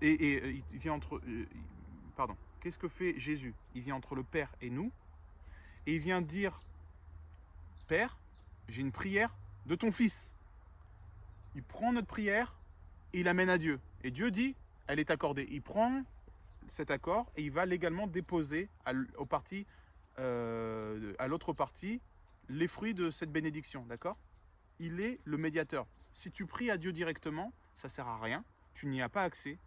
il vient entre... pardon, qu'est-ce que fait Jésus? Il vient entre le Père et nous, et il vient dire, Père, j'ai une prière de ton Fils. Il prend notre prière et il l'amène à Dieu. Et Dieu dit, elle est accordée. Il prend cet accord et il va légalement déposer à l'autre partie les fruits de cette bénédiction, d'accord? Il est le médiateur. Si tu pries à Dieu directement, ça ne sert à rien, tu n'y as pas accès,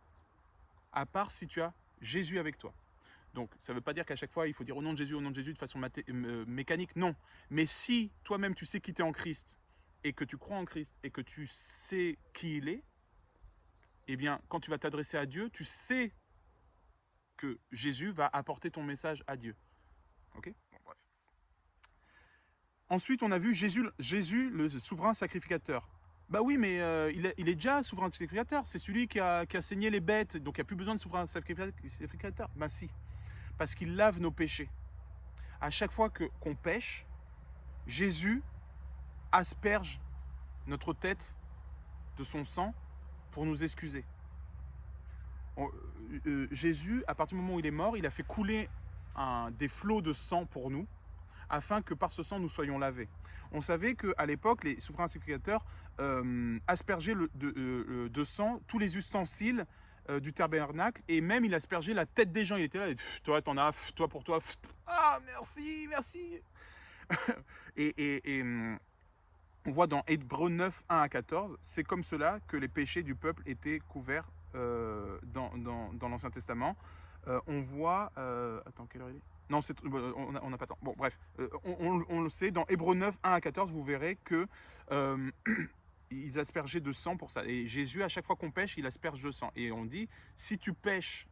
à part si tu as Jésus avec toi. Donc, ça ne veut pas dire qu'à chaque fois, il faut dire au nom de Jésus de façon mécanique, non. Mais si toi-même, tu sais qui tu es en Christ, et que tu crois en Christ, et que tu sais qui il est, eh bien, quand tu vas t'adresser à Dieu, tu sais que Jésus va apporter ton message à Dieu. Ok? Bon, bref. Ensuite, on a vu Jésus le souverain sacrificateur. Bah oui, mais il est déjà souverain sacrificateur. C'est celui qui a saigné les bêtes, donc il n'y a plus besoin de souverain sacrificateur. Bah si, parce qu'il lave nos péchés. À chaque fois qu'on pêche, Jésus asperge notre tête de son sang pour nous excuser. Jésus, à partir du moment où il est mort, il a fait couler des flots de sang pour nous, afin que par ce sang nous soyons lavés. On savait qu'à l'époque, les souverains sacrificateurs aspergeaient de sang tous les ustensiles du tabernacle, et même il aspergeait la tête des gens. Il était là, et, toi t'en as, toi pour toi, ah merci, merci. et on voit dans Hébreux 9, 1 à 14, c'est comme cela que les péchés du peuple étaient couverts dans l'Ancien Testament. On voit... attends, quelle heure il est? Non, on n'a pas le temps. Bon, bref, on le sait, dans Hébreux 9, 1 à 14, vous verrez que ils aspergeaient de sang pour ça. Et Jésus, à chaque fois qu'on pêche, il asperge de sang. Et on dit, si tu pêches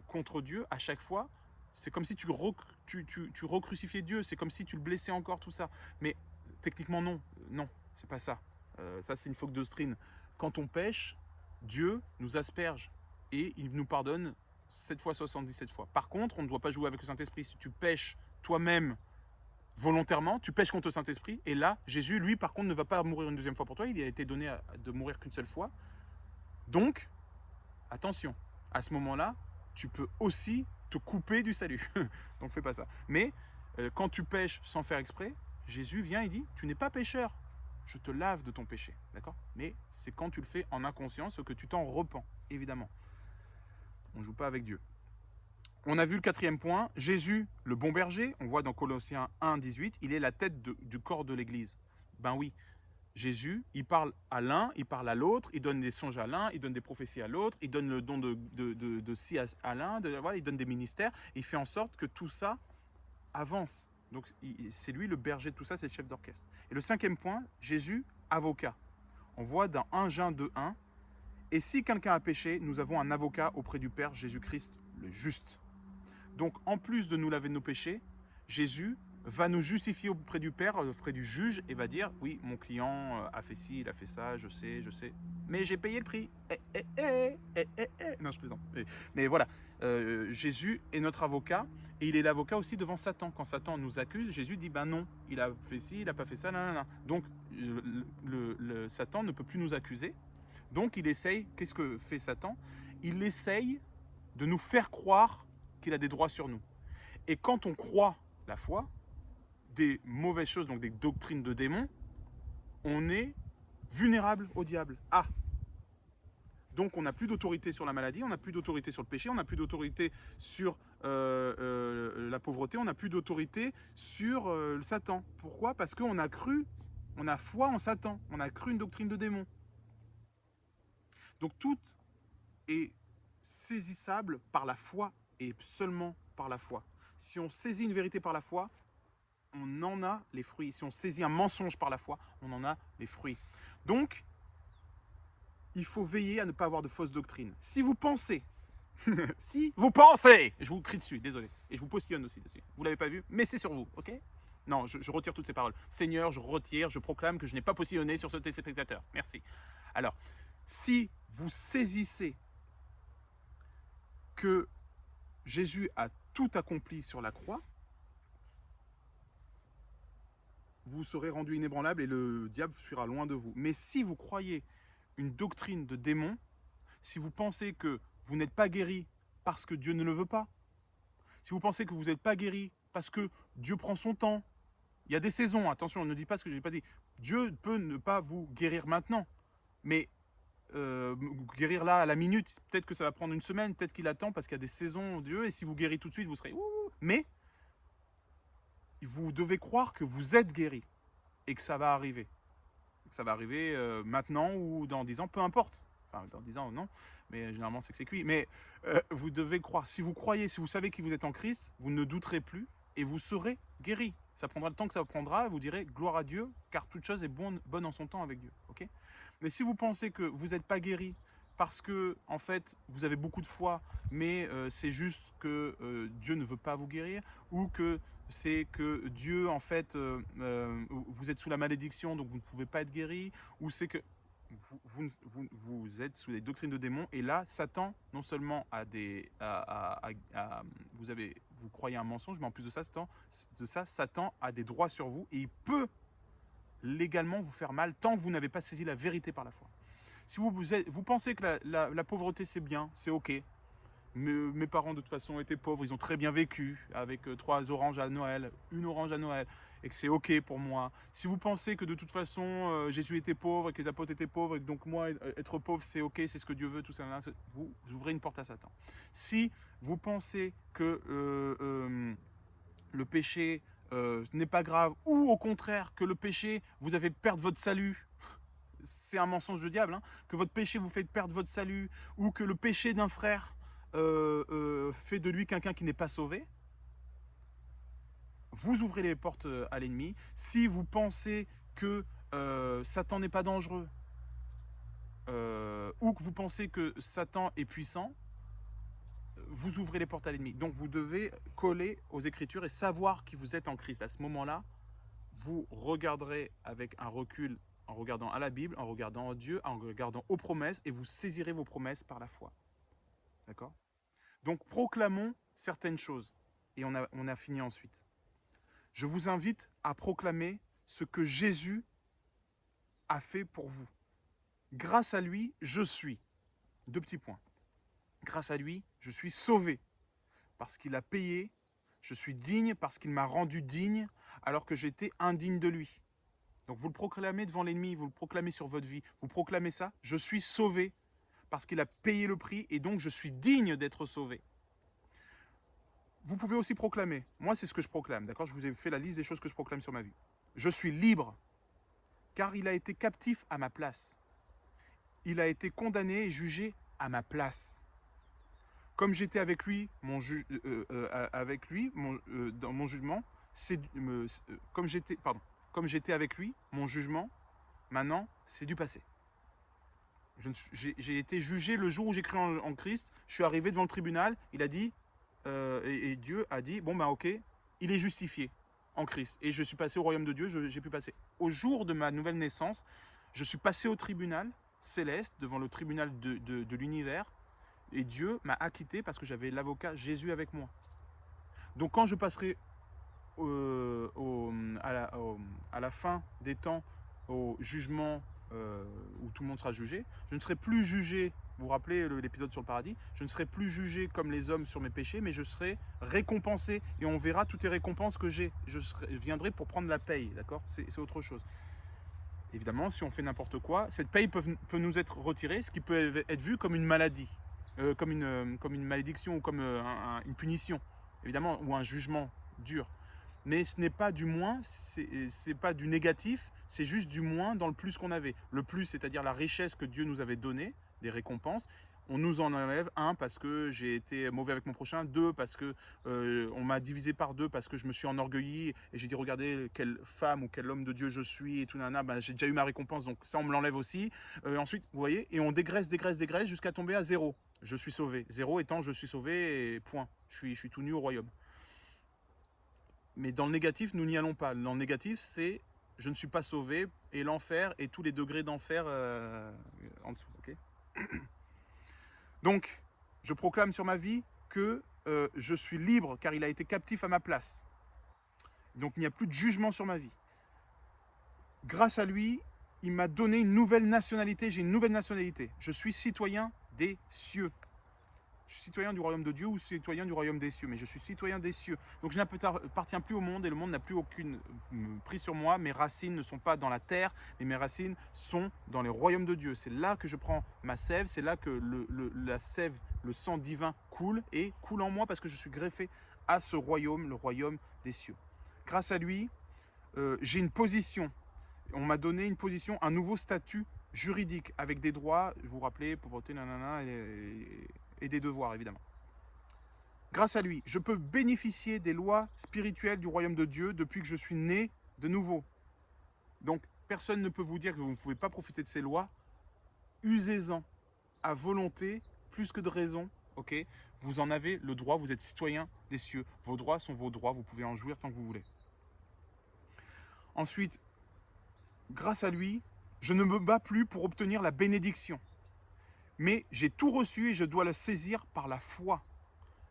contre Dieu, à chaque fois, c'est comme si tu recrucifiais Dieu, c'est comme si tu le blessais encore, tout ça. Mais techniquement, non, c'est pas ça. Ça, c'est une fausse doctrine. Quand on pêche, Dieu nous asperge et il nous pardonne 7 fois 77 fois. Par contre, on ne doit pas jouer avec le Saint-Esprit. Si tu pêches toi-même volontairement, tu pêches contre le Saint-Esprit, et là, Jésus, lui, par contre, ne va pas mourir une deuxième fois pour toi. Il a été donné de mourir qu'une seule fois. Donc, attention, à ce moment-là, tu peux aussi te couper du salut. Donc fais pas ça. Mais quand tu pêches sans faire exprès, Jésus vient et dit, tu n'es pas pécheur, je te lave de ton péché. D'accord? Mais c'est quand tu le fais en inconscience que tu t'en repens, évidemment. On ne joue pas avec Dieu. On a vu le quatrième point, Jésus, le bon berger, on voit dans Colossiens 1, 18, il est la tête du corps de l'Église. Ben oui, Jésus, il parle à l'un, il parle à l'autre, il donne des songes à l'un, il donne des prophéties à l'autre, il donne le don de si à l'un, voilà, il donne des ministères, il fait en sorte que tout ça avance. Donc c'est lui le berger de tout ça, c'est le chef d'orchestre. Et le cinquième point, Jésus, avocat. On voit dans 1 Jean 2,1, et si quelqu'un a péché, nous avons un avocat auprès du Père, Jésus-Christ, le juste. Donc en plus de nous laver de nos péchés, Jésus va nous justifier auprès du Père, auprès du juge, et va dire, oui, mon client a fait ci, il a fait ça, je sais, mais j'ai payé le prix. Non, je plaisante. Mais voilà, Jésus est notre avocat, et il est l'avocat aussi devant Satan. Quand Satan nous accuse, Jésus dit, ben non, il a fait ci, il n'a pas fait ça, nanana. Donc le Satan ne peut plus nous accuser. Donc il essaye, qu'est-ce que fait Satan? Il essaye de nous faire croire qu'il a des droits sur nous. Et quand on croit la foi, des mauvaises choses, donc des doctrines de démons, on est vulnérable au diable. Ah! Donc on n'a plus d'autorité sur la maladie, on n'a plus d'autorité sur le péché, on n'a plus d'autorité sur la pauvreté, on n'a plus d'autorité sur le Satan. Pourquoi? Parce qu'on a cru, on a foi en Satan, on a cru une doctrine de démon. Donc tout est saisissable par la foi et seulement par la foi. Si on saisit une vérité par la foi, on en a les fruits. Si on saisit un mensonge par la foi, on en a les fruits. Donc, il faut veiller à ne pas avoir de fausses doctrines. Si vous pensez, je vous crie dessus, désolé, et je vous postillonne aussi dessus. Vous l'avez pas vu, mais c'est sur vous, ok? Non, je retire toutes ces paroles. Seigneur, je retire, je proclame que je n'ai pas postillonné sur ce téléspectateur. Merci. Alors, si vous saisissez que Jésus a tout accompli sur la croix, vous serez rendu inébranlable et le diable fuira loin de vous. Mais si vous croyez une doctrine de démon, si vous pensez que vous n'êtes pas guéri parce que Dieu ne le veut pas, si vous pensez que vous n'êtes pas guéri parce que Dieu prend son temps, il y a des saisons, attention, on ne dit pas ce que je n'ai pas dit. Dieu peut ne pas vous guérir maintenant, mais guérir là à la minute, peut-être que ça va prendre une semaine, peut-être qu'il attend parce qu'il y a des saisons, Dieu, et si vous guérissez tout de suite, vous serez ouh, mais vous devez croire que vous êtes guéri et que ça va arriver. Que ça va arriver maintenant ou dans 10 ans, peu importe. Enfin, dans 10 ans, non, mais généralement c'est que c'est cuit. Mais vous devez croire, si vous croyez, si vous savez que vous êtes en Christ, vous ne douterez plus et vous serez guéri. Ça prendra le temps que ça prendra, vous direz gloire à Dieu, car toute chose est bonne en son temps avec Dieu. Okay, mais si vous pensez que vous n'êtes pas guéri parce que, en fait, vous avez beaucoup de foi, mais c'est juste que Dieu ne veut pas vous guérir, ou que c'est que Dieu, en fait, vous êtes sous la malédiction, donc vous ne pouvez pas être guéri, ou c'est que vous êtes sous les doctrines de démons, et là, Satan, non seulement a des, vous croyez un mensonge, mais en plus de ça, Satan a des droits sur vous, et il peut légalement vous faire mal tant que vous n'avez pas saisi la vérité par la foi. Si vous pensez que la pauvreté c'est bien, c'est ok. Mes parents de toute façon étaient pauvres, ils ont très bien vécu avec 3 oranges à Noël, une orange à Noël, et que c'est ok pour moi. Si vous pensez que de toute façon Jésus était pauvre et que les apôtres étaient pauvres et que donc moi être pauvre c'est ok, c'est ce que Dieu veut, tout ça, vous ouvrez une porte à Satan. Si vous pensez que le péché n'est pas grave, ou au contraire que le péché vous avez perdre votre salut, c'est un mensonge de diable, hein, que votre péché vous fait perdre votre salut, ou que le péché d'un frère fait de lui quelqu'un qui n'est pas sauvé, vous ouvrez les portes à l'ennemi. Si vous pensez que Satan n'est pas dangereux, ou que vous pensez que Satan est puissant, vous ouvrez les portes à l'ennemi. Donc vous devez coller aux Écritures et savoir qui vous êtes en Christ. À ce moment-là, vous regarderez avec un recul en regardant à la Bible, en regardant à Dieu, en regardant aux promesses, et vous saisirez vos promesses par la foi. D'accord? Donc proclamons certaines choses, et on a fini ensuite. Je vous invite à proclamer ce que Jésus a fait pour vous. Grâce à lui, je suis. 2 petits points. Grâce à lui, je suis sauvé, parce qu'il a payé. Je suis digne parce qu'il m'a rendu digne, alors que j'étais indigne de lui. Donc vous le proclamez devant l'ennemi, vous le proclamez sur votre vie, vous proclamez ça, je suis sauvé parce qu'il a payé le prix et donc je suis digne d'être sauvé. Vous pouvez aussi proclamer, moi c'est ce que je proclame, d'accord? Je vous ai fait la liste des choses que je proclame sur ma vie. Je suis libre car il a été captif à ma place. Il a été condamné et jugé à ma place. Comme j'étais avec lui, dans mon jugement, comme j'étais avec lui, mon jugement, maintenant, c'est du passé. J'ai été jugé le jour où j'ai cru en Christ. Je suis arrivé devant le tribunal. Il a dit, et Dieu a dit, bon ben ok, il est justifié en Christ. Et je suis passé au royaume de Dieu. J'ai pu passer. Au jour de ma nouvelle naissance, je suis passé au tribunal céleste, devant le tribunal de l'univers. Et Dieu m'a acquitté parce que j'avais l'avocat Jésus avec moi. Donc quand je passerai à la fin des temps, au jugement où tout le monde sera jugé, je ne serai plus jugé, vous vous rappelez l'épisode sur le paradis, je ne serai plus jugé comme les hommes sur mes péchés, mais je serai récompensé et on verra toutes les récompenses que j'ai. Je viendrai pour prendre la paye, d'accord? C'est autre chose. Évidemment, si on fait n'importe quoi, cette paye peut nous être retirée, ce qui peut être vu comme une maladie, comme une malédiction ou comme une punition, évidemment, ou un jugement dur. Mais ce n'est pas du moins, c'est pas du négatif, c'est juste du moins dans le plus qu'on avait. Le plus, c'est-à-dire la richesse que Dieu nous avait donnée, des récompenses. On nous en enlève, 1 parce que j'ai été mauvais avec mon prochain, 2 parce que on m'a divisé par 2 parce que je me suis enorgueilli et j'ai dit regardez quelle femme ou quel homme de Dieu je suis et tout nana, ben, j'ai déjà eu ma récompense donc ça on me l'enlève aussi. Ensuite, vous voyez, et on dégraisse jusqu'à tomber à 0. Je suis sauvé. 0 étant je suis sauvé et point. Je suis tout nu au royaume. Mais dans le négatif, nous n'y allons pas. Dans le négatif, c'est je ne suis pas sauvé et l'enfer et tous les degrés d'enfer en dessous. Okay. Donc, je proclame sur ma vie que je suis libre car il a été captif à ma place. Donc, il n'y a plus de jugement sur ma vie. Grâce à lui, il m'a donné une nouvelle nationalité. J'ai une nouvelle nationalité. Je suis citoyen des cieux. Je suis citoyen du royaume de Dieu ou citoyen du royaume des cieux, mais je suis citoyen des cieux. Donc je n'appartiens plus au monde et le monde n'a plus aucune prise sur moi. Mes racines ne sont pas dans la terre, mais mes racines sont dans les royaumes de Dieu. C'est là que je prends ma sève, c'est là que la sève, le sang divin coule et coule en moi parce que je suis greffé à ce royaume, le royaume des cieux. Grâce à lui, j'ai une position. On m'a donné une position, un nouveau statut juridique avec des droits, vous vous rappelez, pauvreté, nanana, et des devoirs évidemment. Grâce à lui, je peux bénéficier des lois spirituelles du royaume de Dieu depuis que je suis né de nouveau. Donc personne ne peut vous dire que vous ne pouvez pas profiter de ces lois. Usez-en à volonté, plus que de raison. Okay, Vous en avez le droit, vous êtes citoyen des cieux. Vos droits sont vos droits, vous pouvez en jouir tant que vous voulez. Ensuite, grâce à lui, je ne me bats plus pour obtenir la bénédiction. Mais j'ai tout reçu et je dois le saisir par la foi.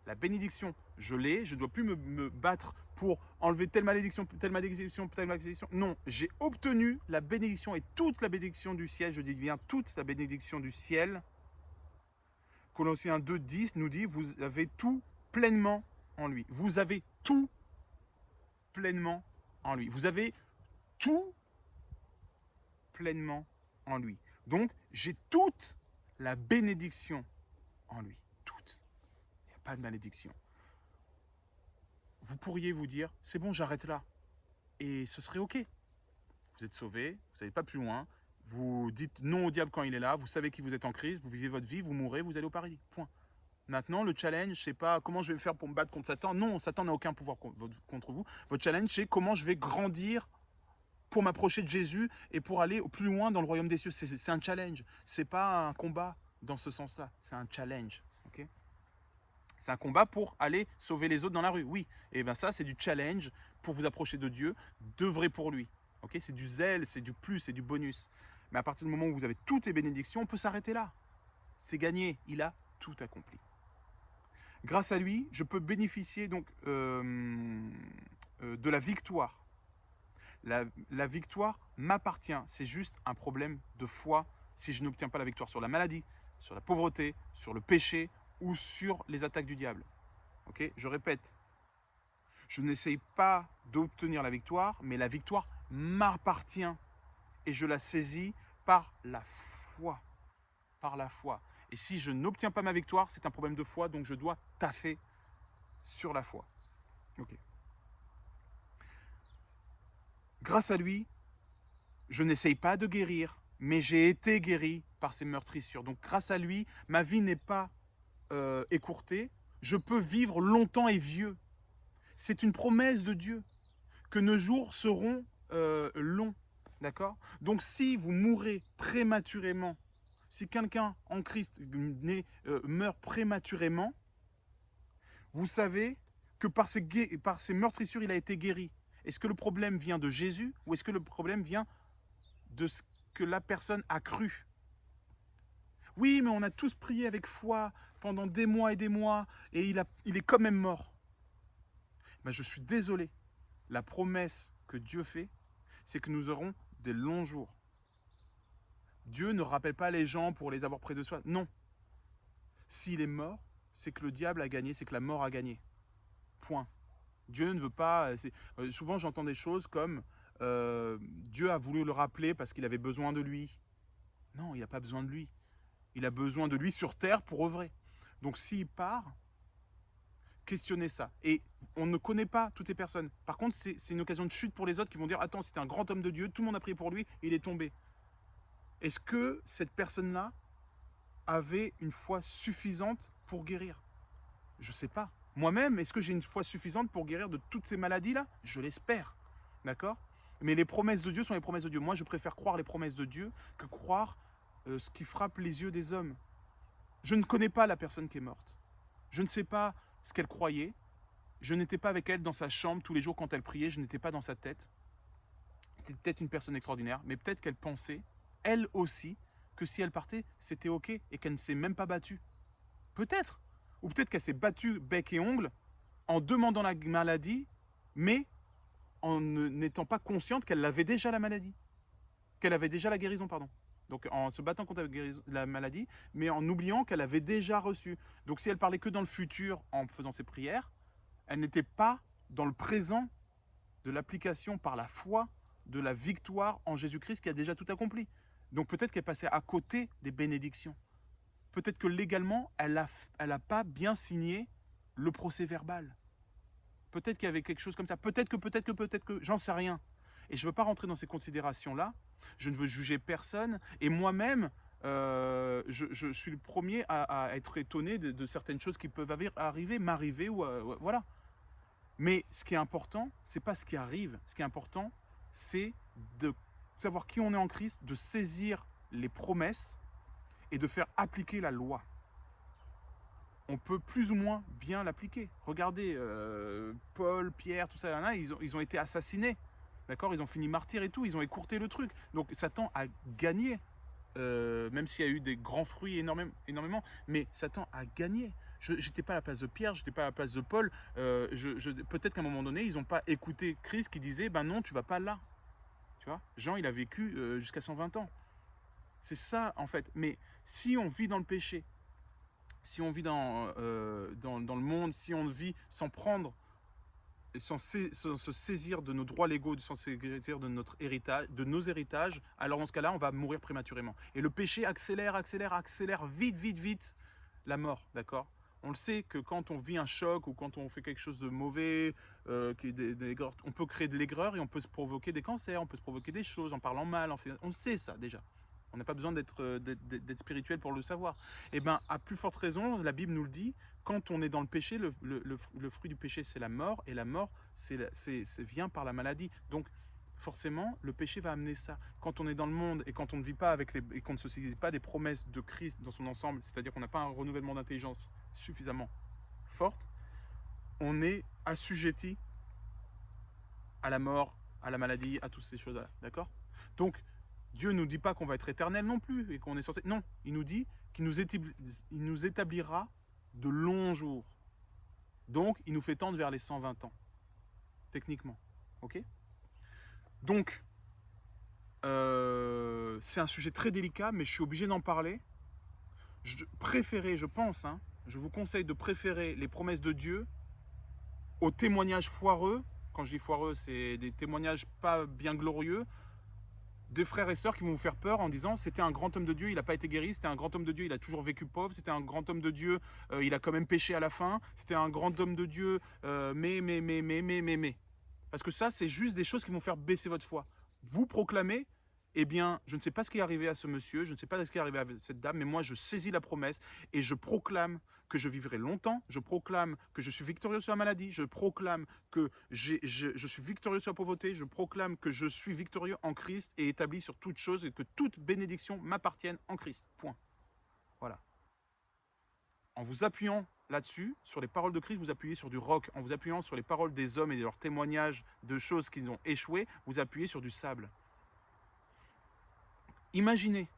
La bénédiction, je l'ai, je ne dois plus me battre pour enlever telle malédiction, telle malédiction, telle malédiction. Non, j'ai obtenu la bénédiction et toute la bénédiction du ciel. Je dis bien toute la bénédiction du ciel. Colossiens 2, 10 nous dit, vous avez tout pleinement en lui. Vous avez tout pleinement en lui. Vous avez tout pleinement en lui. Donc, j'ai toute la bénédiction en lui. Toute. Il n'y a pas de malédiction. Vous pourriez vous dire, c'est bon, j'arrête là. Et ce serait OK. Vous êtes sauvé, vous n'allez pas plus loin. Vous dites non au diable quand il est là. Vous savez qui vous êtes en Christ. Vous vivez votre vie, vous mourrez, vous allez au paradis. Point. Maintenant, le challenge, c'est pas comment je vais faire pour me battre contre Satan. Non, Satan n'a aucun pouvoir contre vous. Votre challenge, c'est comment je vais grandir pour m'approcher de Jésus et pour aller au plus loin dans le royaume des cieux. C'est un challenge. C'est pas un combat dans ce sens-là. C'est un challenge. Okay, c'est un combat pour aller sauver les autres dans la rue. Oui. Et bien ça, c'est du challenge pour vous approcher de Dieu, d'œuvrer pour lui. Okay, c'est du zèle, c'est du plus, c'est du bonus. Mais à partir du moment où vous avez toutes les bénédictions, on peut s'arrêter là. C'est gagné. Il a tout accompli. Grâce à lui, je peux bénéficier donc de la victoire. La victoire m'appartient. C'est juste un problème de foi si je n'obtiens pas la victoire sur la maladie, sur la pauvreté, sur le péché ou sur les attaques du diable. Okay, je répète, je n'essaye pas d'obtenir la victoire, mais la victoire m'appartient et je la saisis par la foi. Par la foi. Et si je n'obtiens pas ma victoire, c'est un problème de foi, donc je dois taffer sur la foi. Okay. Grâce à lui, je n'essaye pas de guérir, mais j'ai été guéri par ses meurtrissures. Donc grâce à lui, ma vie n'est pas écourtée. Je peux vivre longtemps et vieux. C'est une promesse de Dieu que nos jours seront longs. D'accord? Donc si vous mourrez prématurément, si quelqu'un en Christ meurt prématurément, vous savez que par ses meurtrissures, il a été guéri. Est-ce que le problème vient de Jésus ou est-ce que le problème vient de ce que la personne a cru? Oui, mais on a tous prié avec foi pendant des mois et il est quand même mort. Ben, je suis désolé. La promesse que Dieu fait, c'est que nous aurons des longs jours. Dieu ne rappelle pas les gens pour les avoir près de soi. Non. S'il est mort, c'est que le diable a gagné, c'est que la mort a gagné. Point. Dieu ne veut pas... souvent, j'entends des choses comme Dieu a voulu le rappeler parce qu'il avait besoin de lui. Non, il n'a pas besoin de lui. Il a besoin de lui sur terre pour œuvrer. Donc, s'il part, questionnez ça. Et on ne connaît pas toutes les personnes. Par contre, c'est une occasion de chute pour les autres qui vont dire « Attends, c'était un grand homme de Dieu, tout le monde a prié pour lui, et il est tombé. » Est-ce que cette personne-là avait une foi suffisante pour guérir? Je ne sais pas. Moi-même, est-ce que j'ai une foi suffisante pour guérir de toutes ces maladies-là? Je l'espère. D'accord? Mais les promesses de Dieu sont les promesses de Dieu. Moi, je préfère croire les promesses de Dieu que croire ce qui frappe les yeux des hommes. Je ne connais pas la personne qui est morte. Je ne sais pas ce qu'elle croyait. Je n'étais pas avec elle dans sa chambre tous les jours quand elle priait. Je n'étais pas dans sa tête. C'était peut-être une personne extraordinaire, mais peut-être qu'elle pensait, elle aussi, que si elle partait, c'était OK et qu'elle ne s'est même pas battue. Peut-être. Ou peut-être qu'elle s'est battue bec et ongle en demandant la maladie, mais en n'étant pas consciente qu'elle avait déjà la maladie. Qu'elle avait déjà la guérison, pardon. Donc en se battant contre la maladie, mais en oubliant qu'elle avait déjà reçu. Donc si elle parlait que dans le futur en faisant ses prières, elle n'était pas dans le présent de l'application par la foi de la victoire en Jésus-Christ qui a déjà tout accompli. Donc peut-être qu'elle passait à côté des bénédictions. Peut-être que légalement, elle a pas bien signé le procès verbal. Peut-être qu'il y avait quelque chose comme ça. Peut-être que, j'en sais rien. Et je ne veux pas rentrer dans ces considérations-là. Je ne veux juger personne. Et moi-même, je suis le premier à être étonné de certaines choses qui peuvent arriver, m'arriver, ou voilà. Mais ce qui est important, c'est pas ce qui arrive. Ce qui est important, c'est de savoir qui on est en Christ, de saisir les promesses et de faire appliquer la loi. on peut plus ou moins bien l'appliquer. Regardez, Paul, Pierre, tout ça, ils ont été assassinés. D'accord? Ils ont fini martyrs et tout, ils ont écourté le truc. Donc Satan a gagné, même s'il y a eu des grands fruits énormément, mais Satan a gagné. Je n'étais pas à la place de Pierre, j'étais pas à la place de Paul. Peut-être qu'à un moment donné, ils n'ont pas écouté Christ qui disait, ben non, tu vas pas là. Tu vois? Jean, il a vécu jusqu'à 120 ans. C'est ça, en fait. Mais si on vit dans le péché, si on vit dans le monde, si on vit sans prendre, sans se saisir de nos droits légaux, sans se saisir de notre héritage, de nos héritages, alors dans ce cas-là, on va mourir prématurément. Et le péché accélère vite la mort, d'accord? On le sait que quand on vit un choc ou quand on fait quelque chose de mauvais, on peut créer de l'aigreur et on peut se provoquer des cancers, on peut se provoquer des choses en parlant mal. On le sait ça déjà. On n'a pas besoin d'être spirituel pour le savoir. Et bien, à plus forte raison, la Bible nous le dit, quand on est dans le péché, le fruit du péché, c'est la mort, et la mort, vient par la maladie. Donc, forcément, le péché va amener ça. Quand on est dans le monde et quand on ne vit pas et qu'on ne se saisit pas des promesses de Christ dans son ensemble, c'est-à-dire qu'on n'a pas un renouvellement d'intelligence suffisamment forte, on est assujetti à la mort, à la maladie, à toutes ces choses-là. D'accord? Donc, Dieu ne nous dit pas qu'on va être éternel non plus et qu'on est censé... Non, il nous dit qu'il nous établira de longs jours. Donc, il nous fait tendre vers les 120 ans, techniquement. Ok? Donc, c'est un sujet très délicat, mais je suis obligé d'en parler. Je pense, hein, je vous conseille de préférer les promesses de Dieu aux témoignages foireux. Quand je dis foireux, c'est des témoignages pas bien glorieux, de frères et sœurs qui vont vous faire peur en disant c'était un grand homme de Dieu, il n'a pas été guéri, c'était un grand homme de Dieu, il a toujours vécu pauvre, c'était un grand homme de Dieu, il a quand même péché à la fin, c'était un grand homme de Dieu, mais. Parce que ça, c'est juste des choses qui vont faire baisser votre foi. Vous proclamez, eh bien, je ne sais pas ce qui est arrivé à ce monsieur, je ne sais pas ce qui est arrivé à cette dame, mais moi, je saisis la promesse et je proclame que je vivrai longtemps, je proclame que je suis victorieux sur la maladie, je proclame que je suis victorieux sur la pauvreté, je proclame que je suis victorieux en Christ et établi sur toute chose et que toute bénédiction m'appartienne en Christ. Point. Voilà. En vous appuyant là-dessus, sur les paroles de Christ, vous appuyez sur du roc. En vous appuyant sur les paroles des hommes et de leurs témoignages de choses qui ont échoué, vous appuyez sur du sable. Imaginez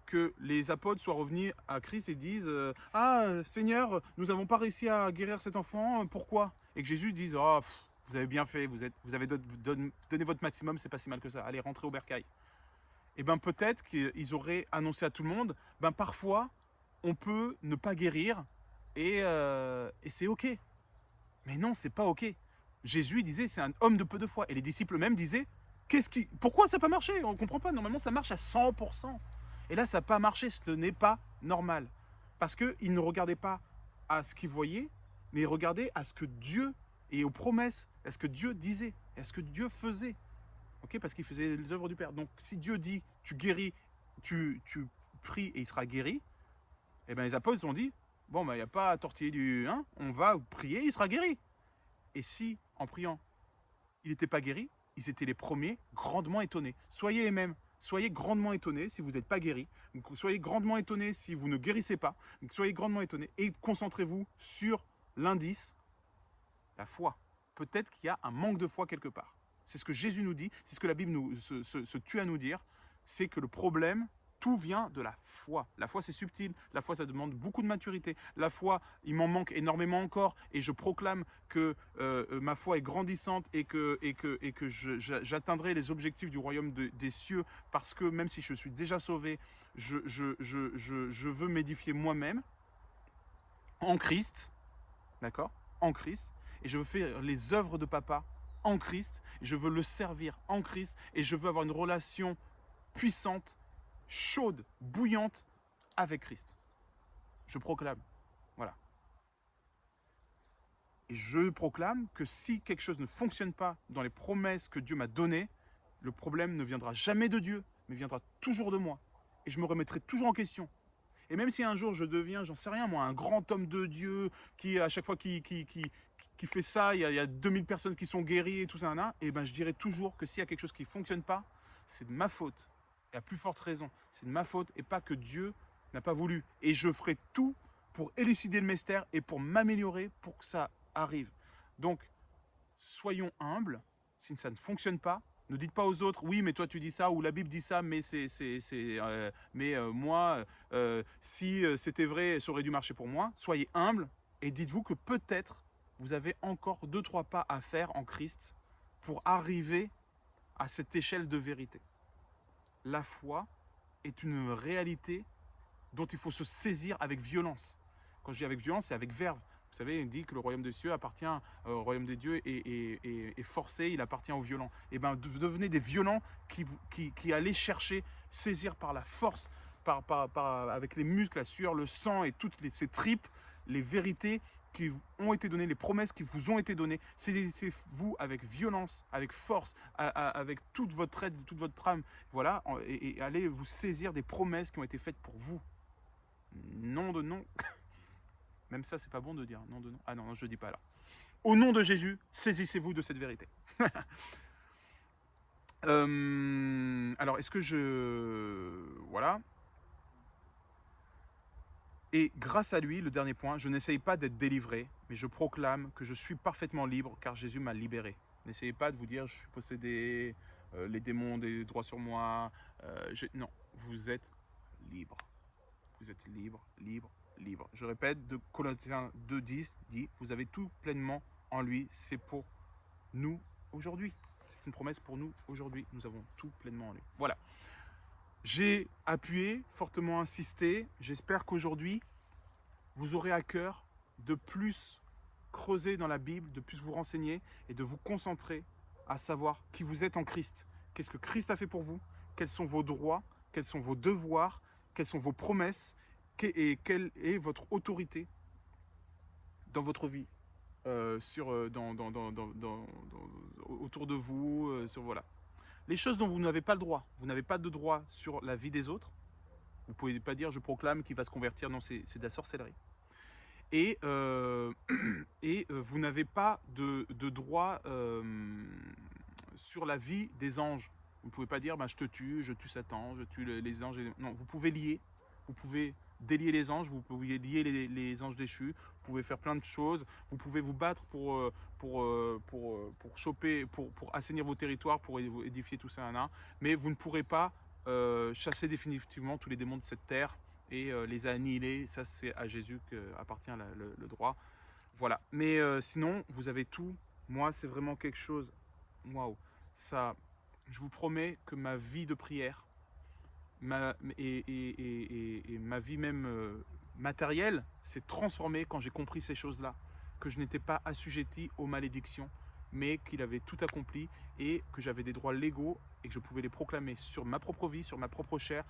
que les apôtres soient revenus à Christ et disent « Ah, Seigneur, nous n'avons pas réussi à guérir cet enfant, pourquoi ?» Et que Jésus dise « Ah, vous avez bien fait, vous avez donné votre maximum, c'est pas si mal que ça, allez, rentrez au bercail. » Et bien peut-être qu'ils auraient annoncé à tout le monde « Ben parfois, on peut ne pas guérir et c'est ok. » Mais non, c'est pas ok. Jésus disait c'est un homme de peu de foi. Et les disciples même disaient pourquoi ça n'a pas marché? On ne comprend pas, normalement ça marche à 100%. Et là, ça n'a pas marché, ce n'est pas normal. Parce qu'ils ne regardaient pas à ce qu'ils voyaient, mais ils regardaient à ce que Dieu, et aux promesses, à ce que Dieu disait, à ce que Dieu faisait. Okay, parce qu'il faisait les œuvres du Père. Donc, si Dieu dit, tu guéris, tu pries et il sera guéri, eh bien les apôtres ont dit, bon, il n'y a pas à tortiller du... Hein, on va prier, il sera guéri. Et si, en priant, il n'était pas guéri, ils étaient les premiers grandement étonnés. Soyez les mêmes. Soyez grandement étonnés si vous n'êtes pas guéri. Soyez grandement étonnés si vous ne guérissez pas. Soyez grandement étonnés et concentrez-vous sur l'indice, la foi. Peut-être qu'il y a un manque de foi quelque part. C'est ce que Jésus nous dit, c'est ce que la Bible se tue à nous dire, c'est que le problème, tout vient de la foi. La foi, c'est subtil. La foi, ça demande beaucoup de maturité. La foi, il m'en manque énormément encore. Et je proclame que ma foi est grandissante et que j'atteindrai les objectifs du royaume des cieux. Parce que même si je suis déjà sauvé, je veux m'édifier moi-même en Christ. D'accord? En Christ. Et je veux faire les œuvres de papa en Christ. Et je veux le servir en Christ. Et je veux avoir une relation puissante, chaude, bouillante avec Christ. Je proclame. Voilà. Et je proclame que si quelque chose ne fonctionne pas dans les promesses que Dieu m'a données, le problème ne viendra jamais de Dieu, mais viendra toujours de moi. Et je me remettrai toujours en question. Et même si un jour je deviens, j'en sais rien moi, un grand homme de Dieu, qui à chaque fois qui fait ça, il y a 2000 personnes qui sont guéries et tout ça, et ben je dirai toujours que s'il y a quelque chose qui ne fonctionne pas, c'est de ma faute. Et à plus forte raison, c'est de ma faute et pas que Dieu n'a pas voulu. Et je ferai tout pour élucider le mystère et pour m'améliorer pour que ça arrive. Donc, soyons humbles. Si ça ne fonctionne pas, ne dites pas aux autres, oui, mais toi tu dis ça, ou la Bible dit ça, mais moi, si c'était vrai, ça aurait dû marcher pour moi. Soyez humbles et dites-vous que peut-être vous avez encore 2-3 pas à faire en Christ pour arriver à cette échelle de vérité. La foi est une réalité dont il faut se saisir avec violence. Quand je dis avec violence, c'est avec verve. Vous savez, il dit que le royaume des cieux appartient au royaume des dieux et forcé, il appartient aux violents. Et bien, devenez des violents qui allez chercher, saisir par la force, avec les muscles, la sueur, le sang et toutes ces tripes, les vérités qui ont été données, les promesses qui vous ont été données. Saisissez-vous avec violence, avec force, avec toute votre aide, toute votre âme. Voilà, et allez vous saisir des promesses qui ont été faites pour vous. Nom de nom. Même ça, c'est pas bon de dire nom de nom. Ah non, non je ne dis pas là. Au nom de Jésus, saisissez-vous de cette vérité. Alors, est-ce que je... Voilà. Et grâce à lui, le dernier point, je n'essaye pas d'être délivré, mais je proclame que je suis parfaitement libre, car Jésus m'a libéré. N'essayez pas de vous dire, je suis possédé, les démons ont des droits sur moi. Non, vous êtes libre. Vous êtes libre, libre, libre. Je répète, de Colossiens 2,10 dit, vous avez tout pleinement en lui, c'est pour nous aujourd'hui. C'est une promesse pour nous aujourd'hui. Nous avons tout pleinement en lui. Voilà. J'ai appuyé, fortement insisté. J'espère qu'aujourd'hui, vous aurez à cœur de plus creuser dans la Bible, de plus vous renseigner et de vous concentrer à savoir qui vous êtes en Christ. Qu'est-ce que Christ a fait pour vous? Quels sont vos droits? Quels sont vos devoirs? Quelles sont vos promesses? Et quelle est votre autorité dans votre vie, autour de vous, voilà. Les choses dont vous n'avez pas le droit. Vous n'avez pas de droit sur la vie des autres. Vous ne pouvez pas dire je proclame qu'il va se convertir. Non, c'est de la sorcellerie. Et vous n'avez pas de droit sur la vie des anges. Vous ne pouvez pas dire je te tue, je tue Satan, je tue les anges. Non, vous pouvez lier. Vous pouvez délier les anges, vous pouvez lier les anges déchus, vous pouvez faire plein de choses, vous pouvez vous battre pour choper, pour assainir vos territoires, pour édifier tout ça, mais vous ne pourrez pas chasser définitivement tous les démons de cette terre et les annihiler. Ça, c'est à Jésus qu'appartient le droit. Voilà. Mais sinon, vous avez tout. Moi, c'est vraiment quelque chose. Waouh. Ça, je vous promets que ma vie de prière, ma vie même matérielle s'est transformée quand j'ai compris ces choses-là, que je n'étais pas assujetti aux malédictions, mais qu'il avait tout accompli et que j'avais des droits légaux et que je pouvais les proclamer sur ma propre vie, sur ma propre chair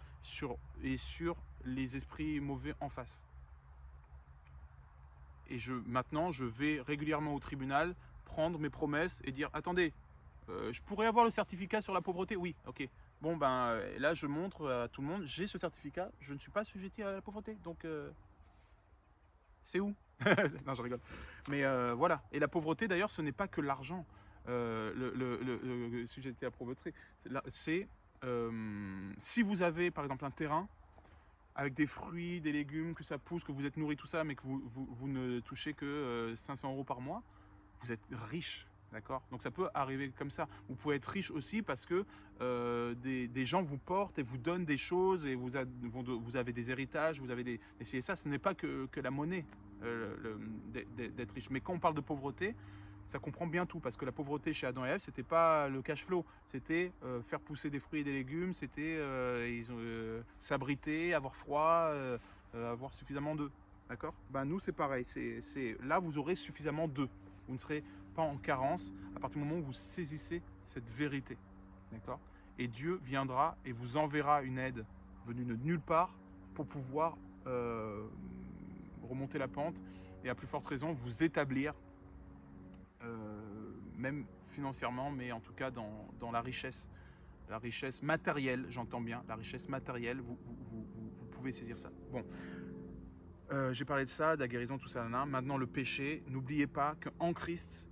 et sur les esprits mauvais en face. Et maintenant, je vais régulièrement au tribunal prendre mes promesses et dire « Attendez, je pourrais avoir le certificat sur la pauvreté ?» Oui, ok. Bon, là, je montre à tout le monde, j'ai ce certificat, je ne suis pas assujetti à la pauvreté. Donc, c'est où? Non, je rigole. Mais voilà. Et la pauvreté, d'ailleurs, ce n'est pas que l'argent. Le sujet de la pauvreté, c'est si vous avez, par exemple, un terrain avec des fruits, des légumes, que ça pousse, que vous êtes nourri, tout ça, mais que vous ne touchez que 500 € par mois, vous êtes riche. D'accord? Donc ça peut arriver comme ça. Vous pouvez être riche aussi parce que des gens vous portent et vous donnent des choses et vous avez des héritages, vous avez et ça, ce n'est pas que la monnaie d'être riche. Mais quand on parle de pauvreté, ça comprend bien tout parce que la pauvreté chez Adam et Ève, c'était pas le cash flow, c'était faire pousser des fruits et des légumes, c'était s'abriter, avoir froid, avoir suffisamment d'œufs. D'accord? Nous, c'est pareil. Là, vous aurez suffisamment d'œufs. Vous ne serez pas en carence à partir du moment où vous saisissez cette vérité. D'accord? Et Dieu viendra et vous enverra une aide venue de nulle part pour pouvoir remonter la pente et à plus forte raison vous établir même financièrement, mais en tout cas dans la richesse matérielle, j'entends bien, la richesse matérielle, vous pouvez saisir ça. Bon, j'ai parlé de ça, de la guérison, tout ça, maintenant le péché, n'oubliez pas qu'en Christ,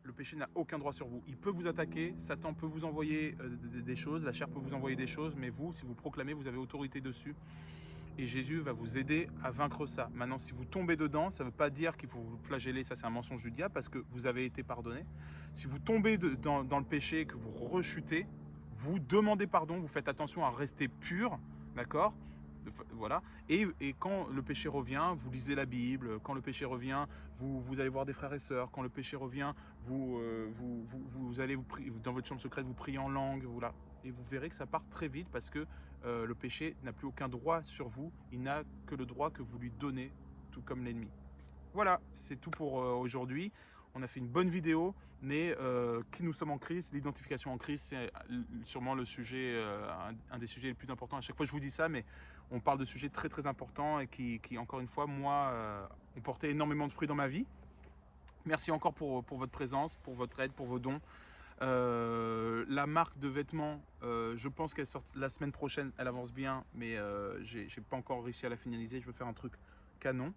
le péché n'a aucun droit sur vous. Il peut vous attaquer, Satan peut vous envoyer des choses, la chair peut vous envoyer des choses, mais vous, si vous proclamez, vous avez autorité dessus. et Jésus va vous aider à vaincre ça. Maintenant, si vous tombez dedans, ça ne veut pas dire qu'il faut vous flageller, ça c'est un mensonge du diable parce que vous avez été pardonné. Si vous tombez dans le péché et que vous rechutez, vous demandez pardon, vous faites attention à rester pur, d'accord? Voilà. Et quand le péché revient, vous lisez la Bible. Quand le péché revient, vous allez voir des frères et sœurs. Quand le péché revient, vous allez dans votre chambre secrète, vous priez en langue. Voilà. Et vous verrez que ça part très vite parce que le péché n'a plus aucun droit sur vous. Il n'a que le droit que vous lui donnez, tout comme l'ennemi. Voilà, c'est tout pour aujourd'hui. On a fait une bonne vidéo, mais qui nous sommes en Christ, l'identification en Christ, c'est sûrement le sujet, un des sujets les plus importants. À chaque fois, je vous dis ça, mais on parle de sujets très très importants et qui encore une fois, moi, ont porté énormément de fruits dans ma vie. Merci encore pour votre présence, pour votre aide, pour vos dons. La marque de vêtements, je pense qu'elle sort la semaine prochaine, elle avance bien, mais j'ai pas encore réussi à la finaliser. Je veux faire un truc canon.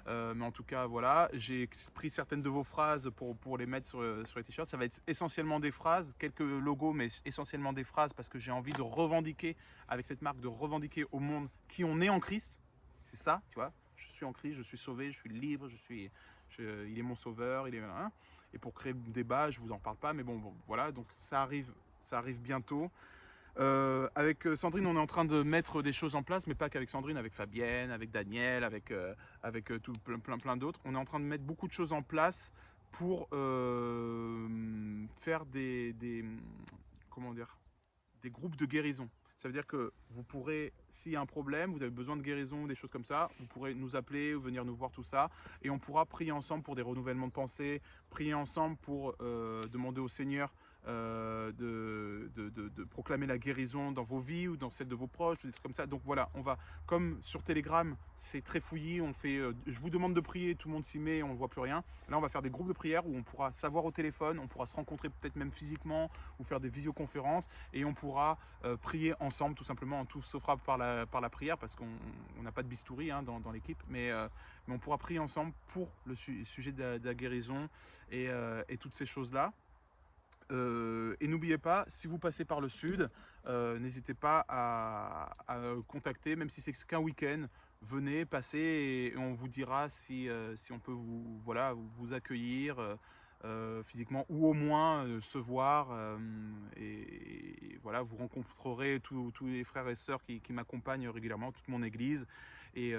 Mais en tout cas, voilà, j'ai pris certaines de vos phrases pour les mettre sur les t-shirts. Ça va être essentiellement des phrases, quelques logos, mais essentiellement des phrases parce que j'ai envie de revendiquer, avec cette marque, de revendiquer au monde qui on est en Christ. C'est ça, tu vois. Je suis en Christ, je suis sauvé, je suis libre, il est mon sauveur, il est... Hein. Et pour créer le débat, je vous en parle pas, mais bon, voilà, donc ça arrive bientôt. Avec Sandrine, on est en train de mettre des choses en place, mais pas qu'avec Sandrine, avec Fabienne, avec Daniel, avec tout, plein d'autres. On est en train de mettre beaucoup de choses en place pour faire comment dire, des groupes de guérison. Ça veut dire que vous pourrez, s'il y a un problème, vous avez besoin de guérison, des choses comme ça, vous pourrez nous appeler ou venir nous voir, tout ça, et on pourra prier ensemble pour des renouvellements de pensée, prier ensemble pour demander au Seigneur de proclamer la guérison dans vos vies ou dans celle de vos proches, des trucs comme ça. Donc voilà, on va, comme sur Telegram, c'est très fouillis, on fait, je vous demande de prier, tout le monde s'y met, on ne voit plus rien. Là, on va faire des groupes de prière où on pourra savoir au téléphone, on pourra se rencontrer peut-être même physiquement ou faire des visioconférences et on pourra prier ensemble, tout simplement. Tout se fera par la prière parce qu'on n'a pas de bistouri hein, dans l'équipe, mais on pourra prier ensemble pour le sujet de la guérison et toutes ces choses-là. Et n'oubliez pas, si vous passez par le sud, n'hésitez pas à contacter, même si c'est qu'un week-end, venez, passez et on vous dira si on peut vous accueillir physiquement ou au moins se voir. Et voilà, vous rencontrerez tous les frères et sœurs qui m'accompagnent régulièrement, toute mon église. Et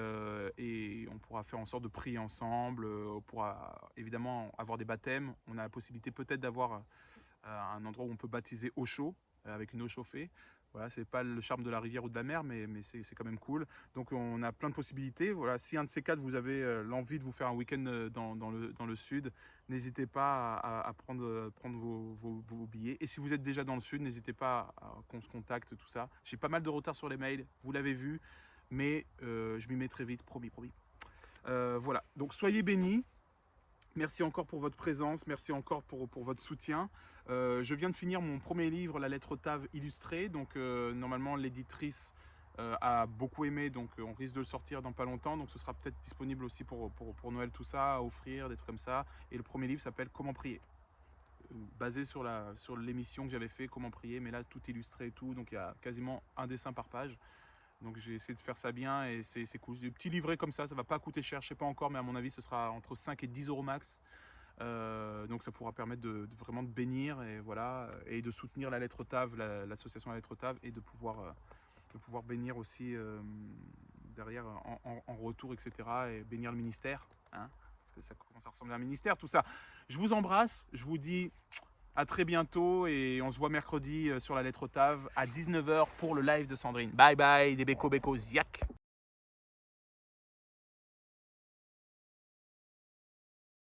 on pourra faire en sorte de prier ensemble, on pourra évidemment avoir des baptêmes. On a la possibilité peut-être d'avoir un endroit où on peut baptiser eau chaude avec une eau chauffée. Voilà, c'est pas le charme de la rivière ou de la mer, mais c'est quand même cool. Donc on a plein de possibilités. Voilà, si un de ces quatre vous avez l'envie de vous faire un week-end dans le sud, n'hésitez pas à prendre vos billets. Et si vous êtes déjà dans le sud, n'hésitez pas à qu'on se contacte, tout ça. J'ai pas mal de retard sur les mails, vous l'avez vu, mais je m'y mets très vite, promis. Voilà, donc soyez bénis. Merci encore pour votre présence, merci encore pour votre soutien. Je viens de finir mon premier livre, La lettre Tav illustrée. Donc normalement l'éditrice a beaucoup aimé, donc on risque de le sortir dans pas longtemps. Donc ce sera peut-être disponible aussi pour Noël, tout ça, à offrir, des trucs comme ça. Et le premier livre s'appelle Comment prier, basé sur l'émission que j'avais fait, Comment prier, mais là tout illustré et tout. Donc il y a quasiment un dessin par page. Donc j'ai essayé de faire ça bien et c'est cool. Des petits livrets comme ça va pas coûter cher, je sais pas encore, mais à mon avis ce sera entre 5 et 10 € max. Donc ça pourra permettre vraiment de bénir et voilà, et de soutenir la lettre Tav, l'association La lettre Tav, et de pouvoir bénir aussi derrière en retour, etc. Et bénir le ministère, hein, parce que ça commence à ressembler à un ministère, tout ça. Je vous embrasse, je vous dis à très bientôt et on se voit mercredi sur la lettre Tav à 19 h pour le live de Sandrine. Bye bye, des béco ziac.